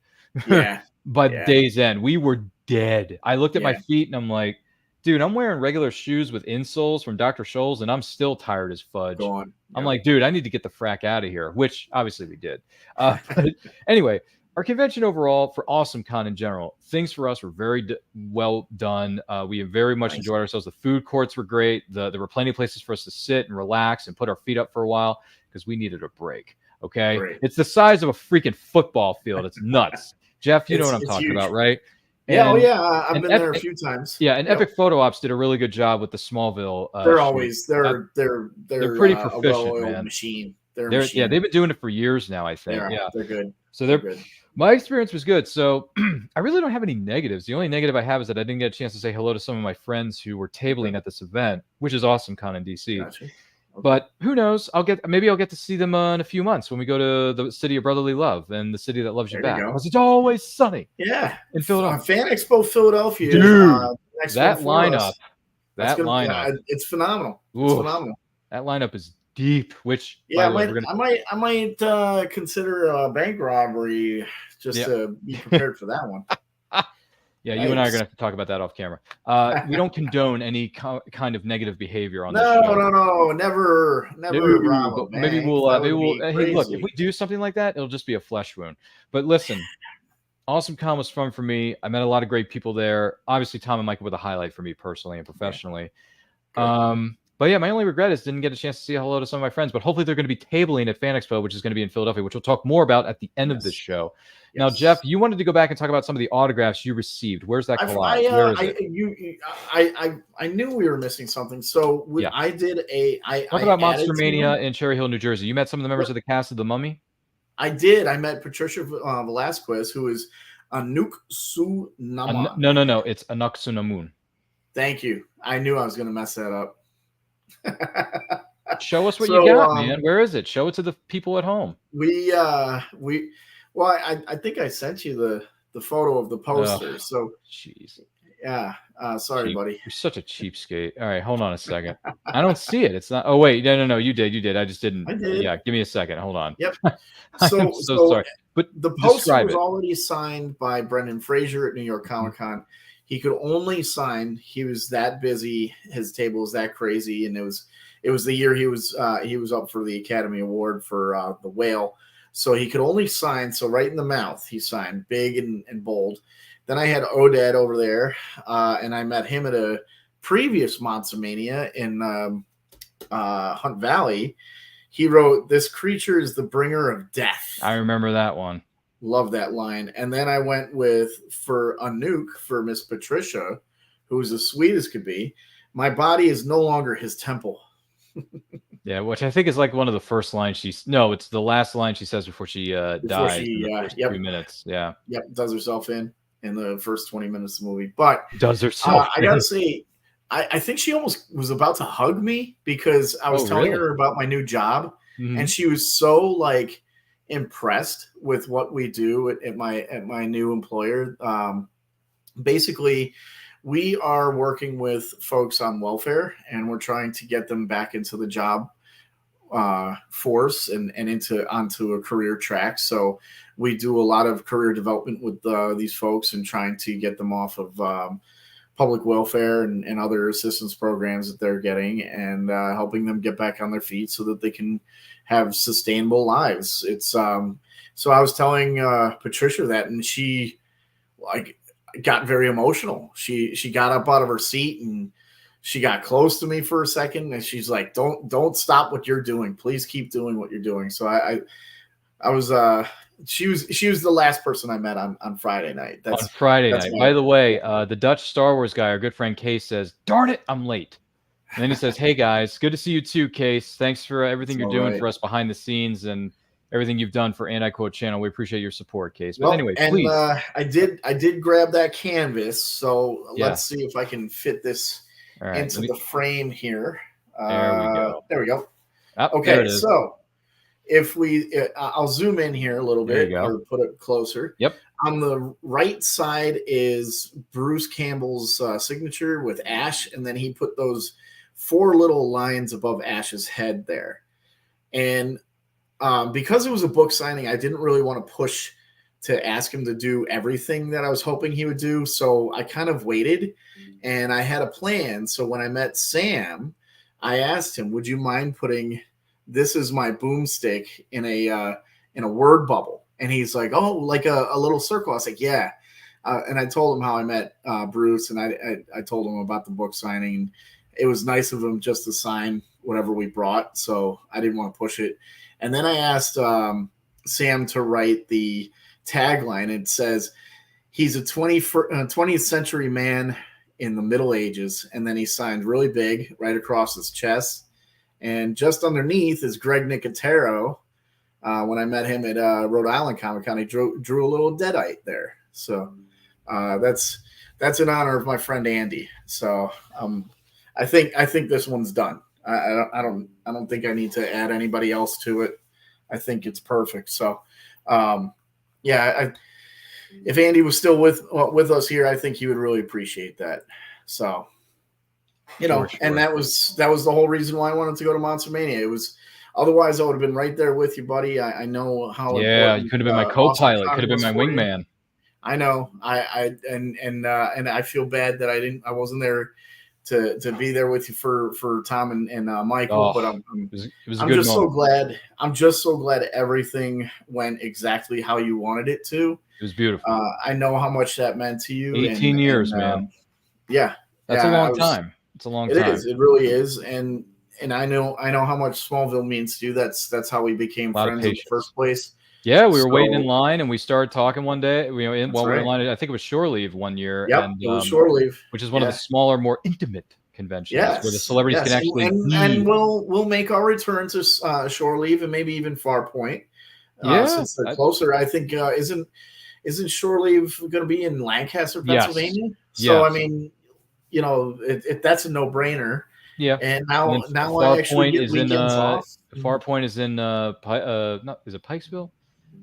Yeah. By day's end, we were dead. I looked at my feet and I'm like, dude, I'm wearing regular shoes with insoles from Dr. Scholl's and I'm still tired as fudge. I'm like, dude, I need to get the frack out of here, which obviously we did. But anyway, our convention overall for Awesome Con in general, things for us were very well done. We very much enjoyed ourselves. The food courts were great. There were plenty of places for us to sit and relax and put our feet up for a while because we needed a break. Okay. Great. It's the size of a freaking football field. It's nuts. Jeff, you know what I'm talking about, right? Yeah, I've been there a few times. Yeah, and Epic Photo Ops did a really good job with the Smallville. They're pretty proficient, man. Machine. They've been doing it for years now, I think. They're good. So they're good. My experience was good. So I really don't have any negatives. The only negative I have is that I didn't get a chance to say hello to some of my friends who were tabling at this event, which is Awesome Con in DC. Gotcha. Okay. But who knows? Maybe I'll get to see them in a few months when we go to the city of brotherly love and the city that loves you back. Because it's always sunny. Yeah, in Philadelphia. Fan Expo Philadelphia. Dude, that lineup. It's phenomenal. It's phenomenal. That lineup is deep. Which I might consider a bank robbery just to be prepared for that one. Yeah, you and I are going to have to talk about that off camera. We don't condone any kind of negative behavior on this show. No, never. Maybe we'll. Hey, look, if we do something like that, it'll just be a flesh wound. But listen, Awesome Con was fun for me. I met a lot of great people there. Obviously, Tom and Michael were the highlight for me personally and professionally. But yeah, my only regret is didn't get a chance to say hello to some of my friends. But hopefully, they're going to be tabling at Fan Expo, which is going to be in Philadelphia, which we'll talk more about at the end of this show. Now, Jeff, you wanted to go back and talk about some of the autographs you received. Where's that collage? Where is it? I knew we were missing something. So I did talk about Monster Mania in Cherry Hill, New Jersey. You met some of the members of the cast of The Mummy? I did. I met Patricia Velasquez, who is Anouk Sunamun. No. It's Anouk Sunamun. Thank you. I knew I was going to mess that up. Show us what you got, man. Where is it? Show it to the people at home. I think I sent you the photo of the poster. So, jeez. Yeah. Sorry, buddy. You're such a cheapskate. All right, hold on a second. I don't see it. It's not. Oh wait, no. You did. I just didn't. I did. Yeah. Give me a second. Hold on. Yep. I'm so sorry. But the poster was already signed by Brendan Fraser at New York Comic Con. He could only sign. He was that busy. His table was that crazy, and it was the year he was up for the Academy Award for The Whale. So he could only sign. So right in the mouth, he signed big and bold. Then I had Oded over there, and I met him at a previous Monster Mania in Hunt Valley. He wrote, "This creature is the bringer of death." I remember that one. Love that line. And then I went for Anouk, for Miss Patricia, who was as sweet as could be. "My body is no longer his temple." Yeah, which I think is like one of the first lines it's the last line she says before she dies. In the first 2 minutes. Yeah. Yep. Does herself in the first 20 minutes of the movie. But does herself I gotta say, I think she almost was about to hug me because I was telling her about my new job, and she was so impressed with what we do at my new employer. Basically, we are working with folks on welfare, and we're trying to get them back into the job force and onto a career track. So we do a lot of career development with these folks and trying to get them off of public welfare and other assistance programs that they're getting, and helping them get back on their feet so that they can have sustainable lives. It's so I was telling Patricia that, and she got very emotional. She got up out of her seat and she got close to me for a second, and she's like, don't stop what you're doing. Please keep doing what you're doing. So I was she was the last person I met on Friday night. On Friday night. By the way, the Dutch Star Wars guy, our good friend Case, says, "Darn it, I'm late." And then he says, "Hey guys, good to see you too, Case. Thanks for everything you're doing for us behind the scenes and everything you've done for Anti-Quote Channel. We appreciate your support, Case." But anyway, please. I did grab that canvas, so let's see if I can fit this into the frame here. There we go. There we go. Okay, so if I'll zoom in here a little bit or put it closer. Yep. On the right side is Bruce Campbell's signature with Ash, and then he put those 4 little lines above Ash's head there. And because it was a book signing, I didn't really want to push to ask him to do everything that I was hoping he would do. So I kind of waited, and I had a plan. So when I met Sam, I asked him, would you mind putting "This is my boomstick" in a word bubble? And he's like, oh, like a little circle. I was like, yeah. And I told him how I met Bruce, and I told him about the book signing. It was nice of him just to sign whatever we brought, so I didn't want to push it. And then I asked Sam to write the tagline. It says, he's a 20th century man in the Middle Ages. And then he signed really big right across his chest. And just underneath is Greg Nicotero. When I met him at Rhode Island Comic Con, he drew a little deadite there. So that's in honor of my friend Andy. So I think this one's done. I don't think I need to add anybody else to it. I think it's perfect. So, if Andy was still with us here, I think he would really appreciate that. So, sure. And that was the whole reason why I wanted to go to Monster Mania. It was otherwise I would have been right there with you, buddy. I know how. Yeah, you could have been my co-pilot. Could have been my wingman. I know. And I feel bad that I wasn't there to be there with you for Tom and Michael, but I'm just so glad. I'm just so glad everything went exactly how you wanted it to. It was beautiful. I know how much that meant to you. 18 years, man. Yeah, that's a long time. It's a long time. It is. It really is. And I know how much Smallville means to you. That's how we became friends in the first place. Yeah, we were waiting in line, and we started talking one day. We were in line. I think it was Shore Leave one year. Yep, and, it was Shore Leave, which is one of the smaller, more intimate conventions where the celebrities can actually. And we'll make our return to Shore Leave and maybe even Far Point. Since they're closer. I think isn't Shore Leave going to be in Lancaster, Pennsylvania? Yes. So I mean, that's a no-brainer. Yeah, and now I actually get weekends off. Far Point is in is it Pikesville?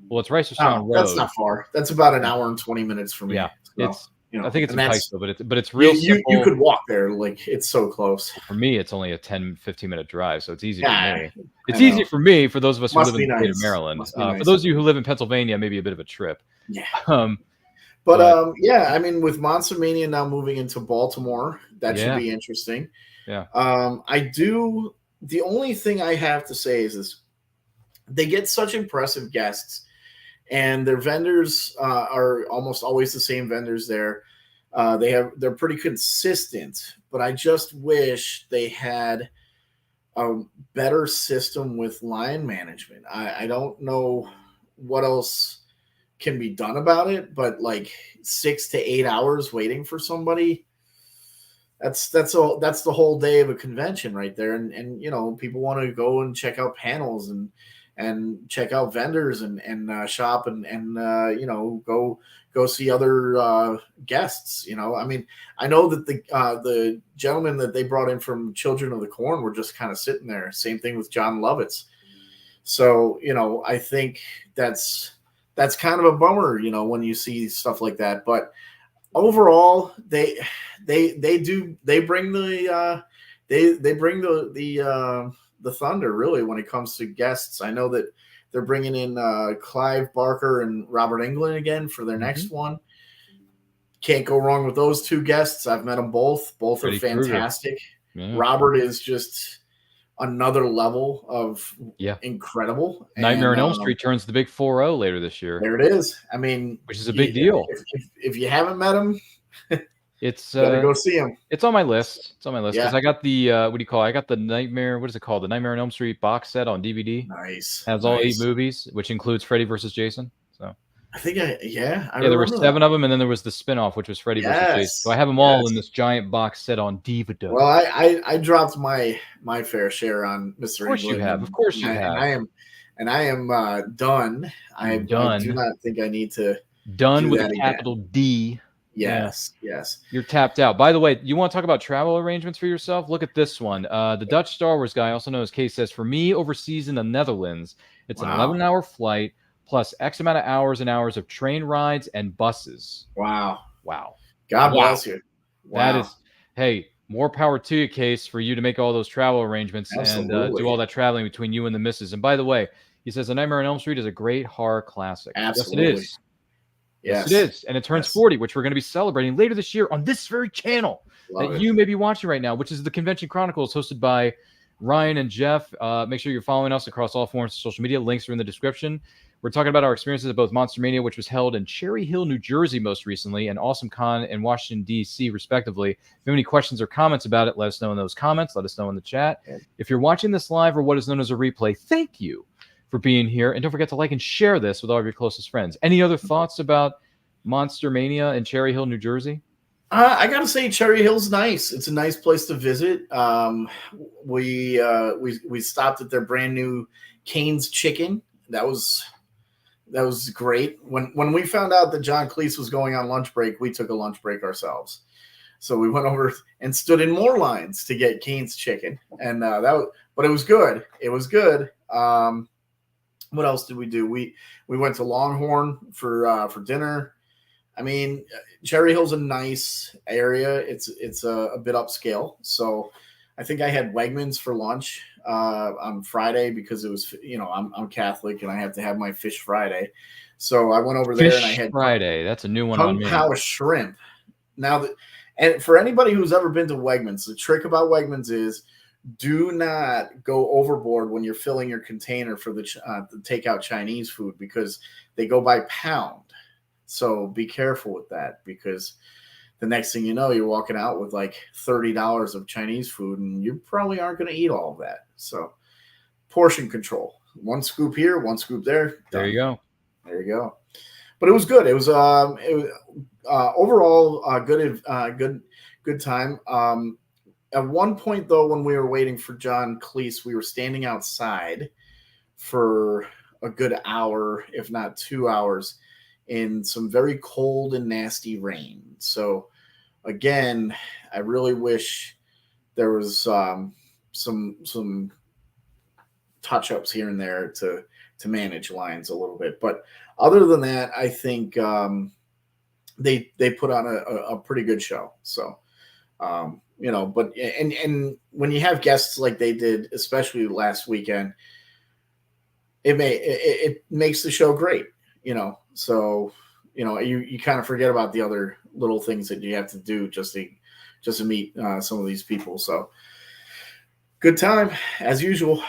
Well, it's Reisterstown Road. That's not far. That's about an hour and 20 minutes from me. Yeah, so, I think it's in Pikesville, but it's real simple. You could walk there, like it's so close. For me, it's only a 10-15 minute drive, so it's easy for me. It's easy for me. For those of us who live in the state of Maryland, for those of you who live in Pennsylvania, maybe a bit of a trip. Yeah. I mean, with Monster Mania now moving into Baltimore, that should be interesting. Yeah. The only thing I have to say is this: they get such impressive guests, and their vendors are almost always the same vendors there. They're pretty consistent, but I just wish they had a better system with line management. I don't know what else can be done about it, but like 6 to 8 hours waiting for somebody. That's the whole day of a convention right there. And people want to go and check out panels and check out vendors and shop and go see other guests. I mean, I know that the gentlemen that they brought in from Children of the Corn were just kind of sitting there. Same thing with John Lovitz. So, I think that's kind of a bummer, when you see stuff like that. But overall, they bring the thunder really when it comes to guests. I know that they're bringing in Clive Barker and Robert Englund again for their next one. Can't go wrong with those two guests. I've met them both. Both Freddy are fantastic. Yeah. Robert is just another level of incredible. Nightmare on Elm Street turns the big 4-0 later this year. There it is. I mean, which is a big deal. If you haven't met him, it's gotta go see him. It's on my list. It's on my list because Yeah. I got the what do you call it? I got the Nightmare. What is it called? The Nightmare on Elm Street box set on DVD. Nice. Has all 8 movies, which includes Freddy versus Jason. So I think I there were 7 of them, and then there was the spin-off, which was Freddy versus Jason. So I have them all in this giant box set on DVD. Well, I dropped my fair share on Mr. Of course you have. Of course you have. And I am done. I do not think I need to done do with that a capital D. Yes. You're tapped out. By the way, you want to talk about travel arrangements for yourself? Look at this one. The Dutch Star Wars guy, also known as Case, says, for me, overseas in the Netherlands, it's an 11-hour flight plus X amount of hours and hours of train rides and buses. Wow. God bless you. That is, hey, more power to you, Case, for you to make all those travel arrangements and do all that traveling between you and the missus. And by the way, he says A Nightmare on Elm Street is a great horror classic. Absolutely. Yes, it is. Yes, it is. And it turns 40, which we're going to be celebrating later this year on this very channel you may be watching right now, which is the Convention Chronicles, hosted by Ryan and Jeff. Make sure you're following us across all forms of social media. Links are in the description. We're talking about our experiences at both Monster Mania, which was held in Cherry Hill, New Jersey most recently, and Awesome Con in Washington, D.C., respectively. If you have any questions or comments about it, let us know in those comments. Let us know in the chat. If you're watching this live or what is known as a replay, thank you for being here. And don't forget to like and share this with all of your closest friends. Any other thoughts about Monster Mania in Cherry Hill, New Jersey? I gotta say, Cherry Hill's nice. It's a nice place to visit. We stopped at their brand new Cane's Chicken. That was great. When we found out that John Cleese was going on lunch break, we took a lunch break ourselves. So we went over and stood in more lines to get Cane's Chicken, and but it was good. It was good. What else did we do? We went to Longhorn for dinner. I mean, Cherry Hill's a nice area. It's a bit upscale. So I think I had Wegmans for lunch on Friday because it was, I'm Catholic and I have to have my Fish Friday. So I went over there and I had Friday. That's a new one on me. Kung Pao shrimp. Now, and for anybody who's ever been to Wegmans, the trick about Wegmans is do not go overboard when you're filling your container for the takeout Chinese food because they go by pound. So be careful with that because the next thing you know, you're walking out with like $30 of Chinese food and you probably aren't going to eat all of that. So portion control. 1 scoop here, 1 scoop there. Done. There you go. There you go. But it was good. It was overall good time. At one point, though, when we were waiting for John Cleese, we were standing outside for a good hour, if not 2 hours, in some very cold and nasty rain. So, again, I really wish there was some touch-ups here and there to manage lines a little bit. But other than that, I think they put on a pretty good show. So, but and when you have guests like they did, especially last weekend, it makes the show great. So you kind of forget about the other little things that you have to do just to meet some of these people. So good time as usual.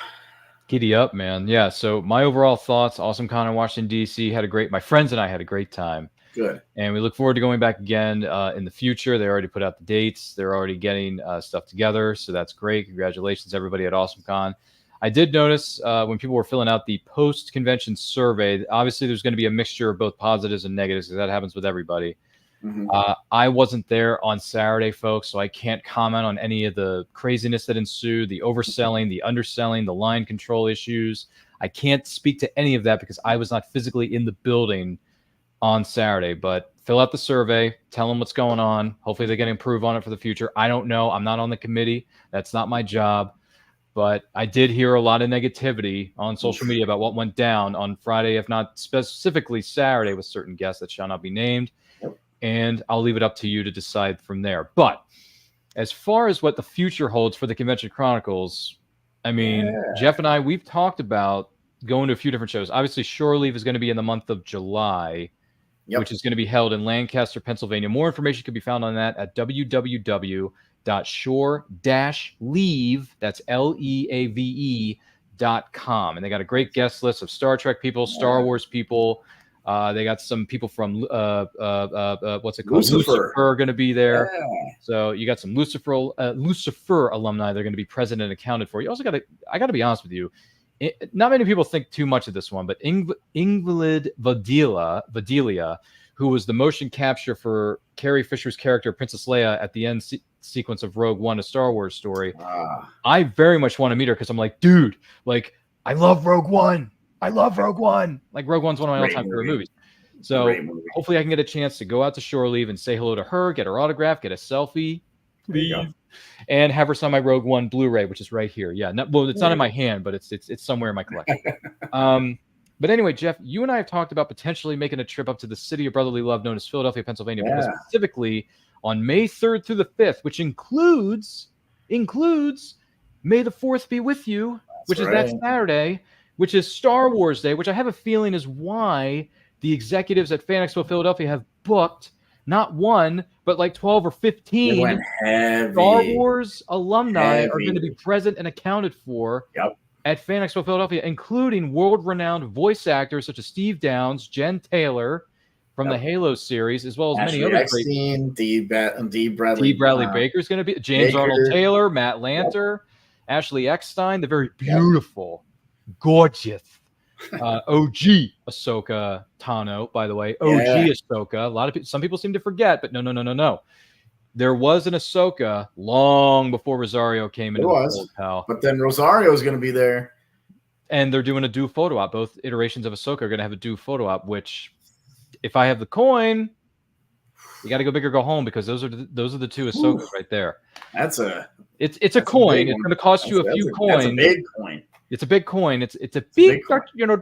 Giddy up, man. Yeah. So my overall thoughts: Awesome Con in Washington D.C. My friends and I had a great time. Good. And we look forward to going back again in the future. They already put out the dates. They're already getting stuff together. So that's great. Congratulations, everybody at Awesome Con. I did notice when people were filling out the post-convention survey, obviously there's going to be a mixture of both positives and negatives because that happens with everybody. Mm-hmm. I wasn't there on Saturday, folks, so I can't comment on any of the craziness that ensued, the overselling, the underselling, the line control issues. I can't speak to any of that because I was not physically in the building on Saturday. But fill out the survey, tell them what's going on. Hopefully they can improve on it for the future. I don't know. I'm not on the committee. That's not my job. But I did hear a lot of negativity on social media about what went down on Friday, if not specifically Saturday, with certain guests that shall not be named. and I'll leave it up to you to decide from there. But as far as what the future holds for the Convention Chronicles, I mean, Jeff and I, we've talked about going to a few different shows. Obviously, Shore Leave is going to be in the month of July, which is going to be held in Lancaster, Pennsylvania. More information can be found on that at www.shore-leave, that's LEAVE.com. And they got a great guest list of Star Trek people, Star Wars people. They got some people from what's it called? Lucifer are going to be there. Yeah. So you got some Lucifer alumni. They're going to be present and accounted for. You also I got to be honest with you. Not many people think too much of this one, but Ingvalid Vadilia, who was the motion capture for Carrie Fisher's character Princess Leia at the end sequence of Rogue One, a Star Wars story. I very much want to meet her because I'm like, dude, like I love Rogue One. I love Rogue One. Like Rogue One's one of my all-time favorite movies. So hopefully I can get a chance to go out to Shore Leave and say hello to her, get her autograph, get a selfie, please, and have her sign my Rogue One Blu-ray, which is right here. Yeah, it's not in my hand, but it's somewhere in my collection. But anyway, Jeff, you and I have talked about potentially making a trip up to the city of brotherly love known as Philadelphia, Pennsylvania, because specifically on May 3rd through the 5th, which includes May the 4th be with you, which is that Saturday, which is Star Wars Day, which I have a feeling is why the executives at Fan Expo Philadelphia have booked not one, but like 12 or 15 Star Wars alumni are going to be present and accounted for at Fan Expo Philadelphia, including world-renowned voice actors such as Steve Downs, Jen Taylor from the Halo series, as well as many other great. D. Bradley Baker is going to be James Arnold Taylor, Matt Lanter, Ashley Eckstein, the very beautiful, gorgeous OG Ahsoka Tano, by the way. OG Ahsoka. Some people seem to forget, but no. There was an Ahsoka long before Rosario came into the fold, pal. But then Rosario is going to be there. And they're doing a due photo op. Both iterations of Ahsoka are going to have a due photo op, which, if I have the coin, you got to go big or go home, because those are the two Ahsokas right there. It's a coin. It's going to cost you a few coins. That's a big coin. It's a big coin. It's a big,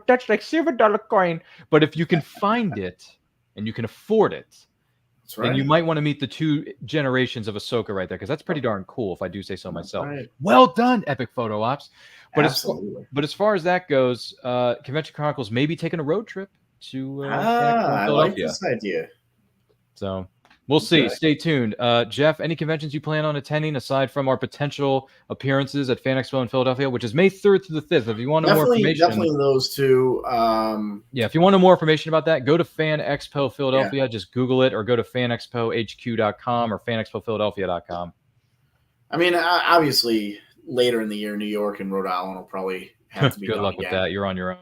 that's like $7 coin. But if you can find it and you can afford it, then you might want to meet the two generations of Ahsoka right there, because that's pretty darn cool, if I do say so myself. Well done, Epic Photo Ops. But as far as that goes, Convention Chronicles may be taking a road trip to I like this idea. So we'll see. Stay tuned. Jeff, any conventions you plan on attending aside from our potential appearances at Fan Expo in Philadelphia, which is May 3rd through the 5th? If you want more information, definitely those two. If you want more information about that, go to Fan Expo Philadelphia. Just Google it, or go to fanexpohq.com or fanexpophiladelphia.com. I mean, obviously, later in the year, New York and Rhode Island will probably have to be good luck with that. You're on your own.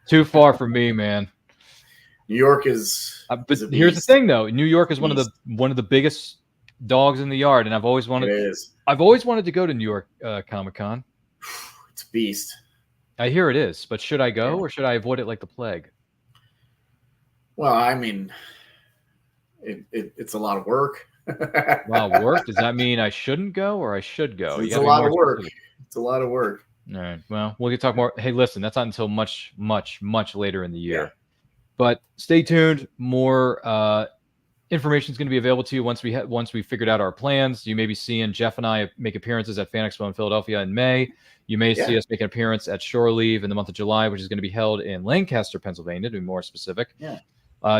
Too far from me, man. New York is. But here's the thing, though. New York is one of the biggest dogs in the yard, and I've always wanted to go to New York Comic-Con. It's a beast. I hear it is, but should I go or should I avoid it like the plague? Well, I mean, it's a lot of work. A lot of work? Does that mean I shouldn't go or I should go? It's a lot of work. It's a lot of work. All right. Well, we'll talk more. Hey, listen, that's not until much, much, much later in the year. Yeah. But stay tuned. More information is going to be available to you once we figured out our plans. You may be seeing Jeff and I make appearances at Fan Expo in Philadelphia in May. You may see us make an appearance at Shore Leave in the month of July, which is going to be held in Lancaster, Pennsylvania, to be more specific. Yeah.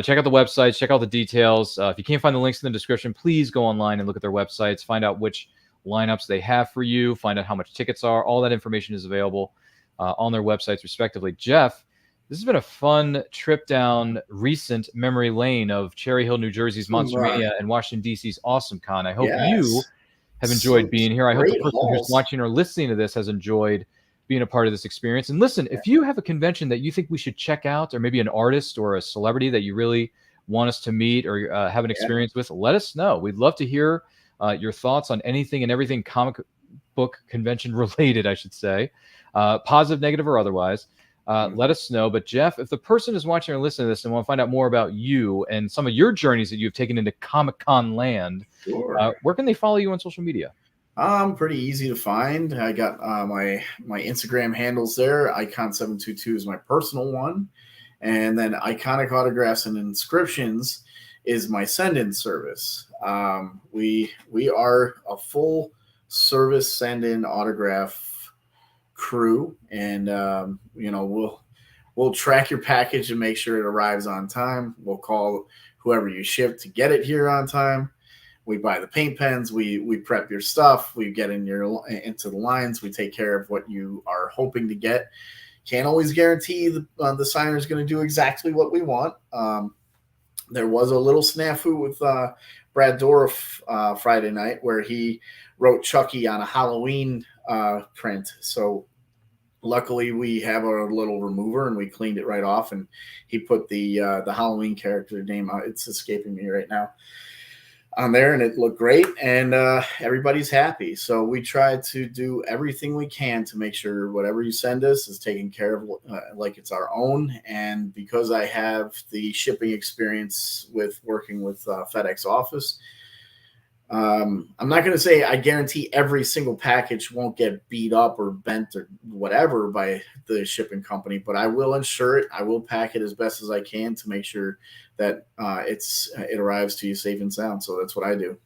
Check out the websites. Check out the details. If you can't find the links in the description, please go online and look at their websites. Find out which lineups they have for you. Find out how much tickets are. All that information is available on their websites, respectively. Jeff, this has been a fun trip down recent memory lane of Cherry Hill, New Jersey's Monster Mania and Washington, D.C.'s Awesome Con. I hope you have enjoyed being here. I hope the person who's watching or listening to this has enjoyed being a part of this experience. And listen, if you have a convention that you think we should check out, or maybe an artist or a celebrity that you really want us to meet or have an experience with, let us know. We'd love to hear your thoughts on anything and everything comic book convention related, I should say, positive, negative, or otherwise. Let us know. But Jeff, if the person is watching or listening to this and want to find out more about you and some of your journeys that you've taken into Comic-Con land, where can they follow you on social media? Pretty easy to find. I got my Instagram handles there. Icon722 is my personal one. And then Iconic Autographs and Inscriptions is my send-in service. We are a full service send-in autograph crew, and we'll track your package and make sure it arrives on time. We'll call whoever you ship to get it here on time. We buy the paint pens. We prep your stuff. We get into the lines. We take care of what you are hoping to get. Can't always guarantee the signer is going to do exactly what we want. There was a little snafu with Brad Dorff Friday night where he wrote Chucky on a Halloween print. So luckily we have a little remover and we cleaned it right off, and he put the Halloween character name out. It's escaping me right now on there, and it looked great, and everybody's happy. So we try to do everything we can to make sure whatever you send us is taken care of like it's our own. And because I have the shipping experience with working with FedEx Office, I'm not going to say I guarantee every single package won't get beat up or bent or whatever by the shipping company, but I will insure it. I will pack it as best as I can to make sure that it arrives to you safe and sound. So that's what I do.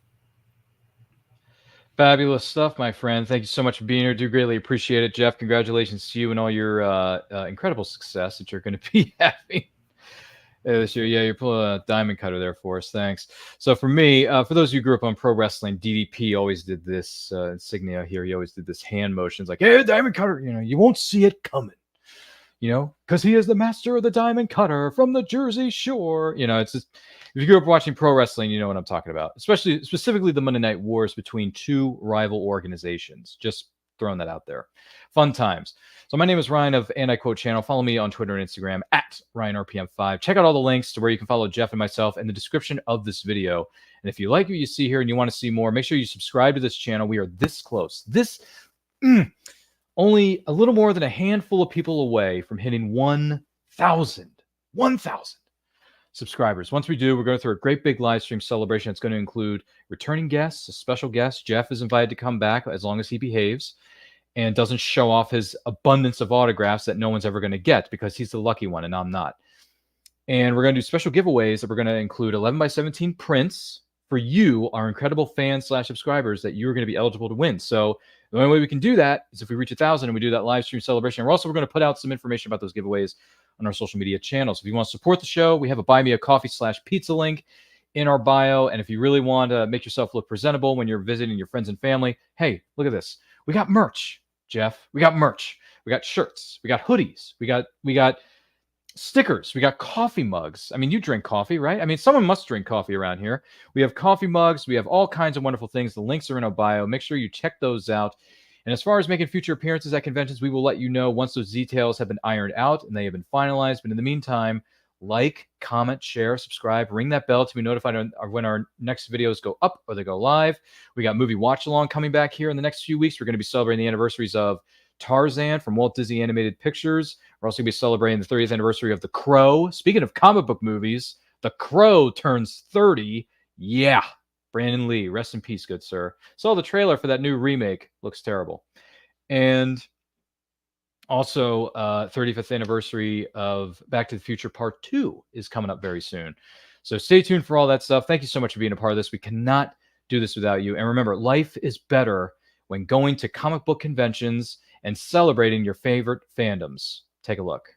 Fabulous stuff, my friend. Thank you so much for being here. Do greatly appreciate it, Jeff. Congratulations to you and all your incredible success that you're going to be having this year. Yeah, you're pulling a diamond cutter there for us. Thanks. So for me, for those of you who grew up on pro wrestling, DDP always did this insignia here. He always did this hand motions like, hey, diamond cutter, you won't see it coming, because he is the master of the diamond cutter from the Jersey Shore. It's just, if you grew up watching pro wrestling, you know what I'm talking about, specifically the Monday Night Wars between two rival organizations. Just throwing that out there. Fun times. So my name is Ryan of And I Quote Channel. Follow me on Twitter and Instagram at RyanRPM5. Check out all the links to where you can follow Jeff and myself in the description of this video. And if you like what you see here and you want to see more, make sure you subscribe to this channel. We are this close. Only a little more than a handful of people away from hitting 1,000 subscribers. Once we do, we're going through a great big live stream celebration. It's going to include returning guests, a special guest. Jeff is invited to come back as long as he behaves and doesn't show off his abundance of autographs that no one's ever going to get, because he's the lucky one and I'm not. And we're going to do special giveaways that we're going to include 11x17 prints for you, our incredible fans/subscribers, that you're going to be eligible to win. So the only way we can do that is if we reach 1,000 and we do that live stream celebration. And we're going to put out some information about those giveaways on our social media channels. If you want to support the show, we have a Buy Me a Coffee/pizza link in our bio. And if you really want to make yourself look presentable when you're visiting your friends and family, hey, look at this. We got merch, Jeff. We got merch. We got shirts. We got hoodies. We got stickers. We got coffee mugs. I mean, you drink coffee, right? I mean, someone must drink coffee around here. We have coffee mugs. We have all kinds of wonderful things. The links are in our bio. Make sure you check those out. And as far as making future appearances at conventions, we will let you know once those details have been ironed out and they have been finalized. But in the meantime, like, comment, share, subscribe, ring that bell to be notified when our next videos go up or they go live. We got movie watch along coming back here in the next few weeks. We're going to be celebrating the anniversaries of Tarzan from Walt Disney Animated Pictures. We're also going to be celebrating the 30th anniversary of The Crow. Speaking of comic book movies, The Crow turns 30. Yeah. Brandon Lee, rest in peace, good sir. Saw the trailer for that new remake. Looks terrible. And also, 35th anniversary of Back to the Future Part 2 is coming up very soon. So stay tuned for all that stuff. Thank you so much for being a part of this. We cannot do this without you. And remember, life is better when going to comic book conventions and celebrating your favorite fandoms. Take a look.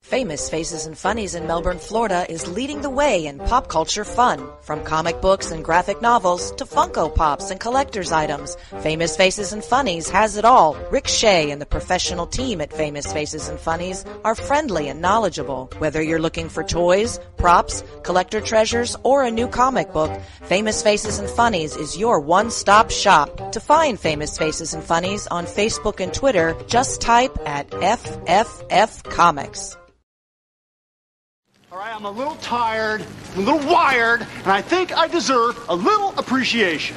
Famous Faces and Funnies in Melbourne, Florida is leading the way in pop culture fun. From comic books and graphic novels to Funko Pops and collector's items, Famous Faces and Funnies has it all. Rick Shea and the professional team at Famous Faces and Funnies are friendly and knowledgeable. Whether you're looking for toys, props, collector treasures, or a new comic book, Famous Faces and Funnies is your one-stop shop. To find Famous Faces and Funnies on Facebook and Twitter, just type at FFF Comics. All right, I'm a little tired, I'm a little wired, and I think I deserve a little appreciation.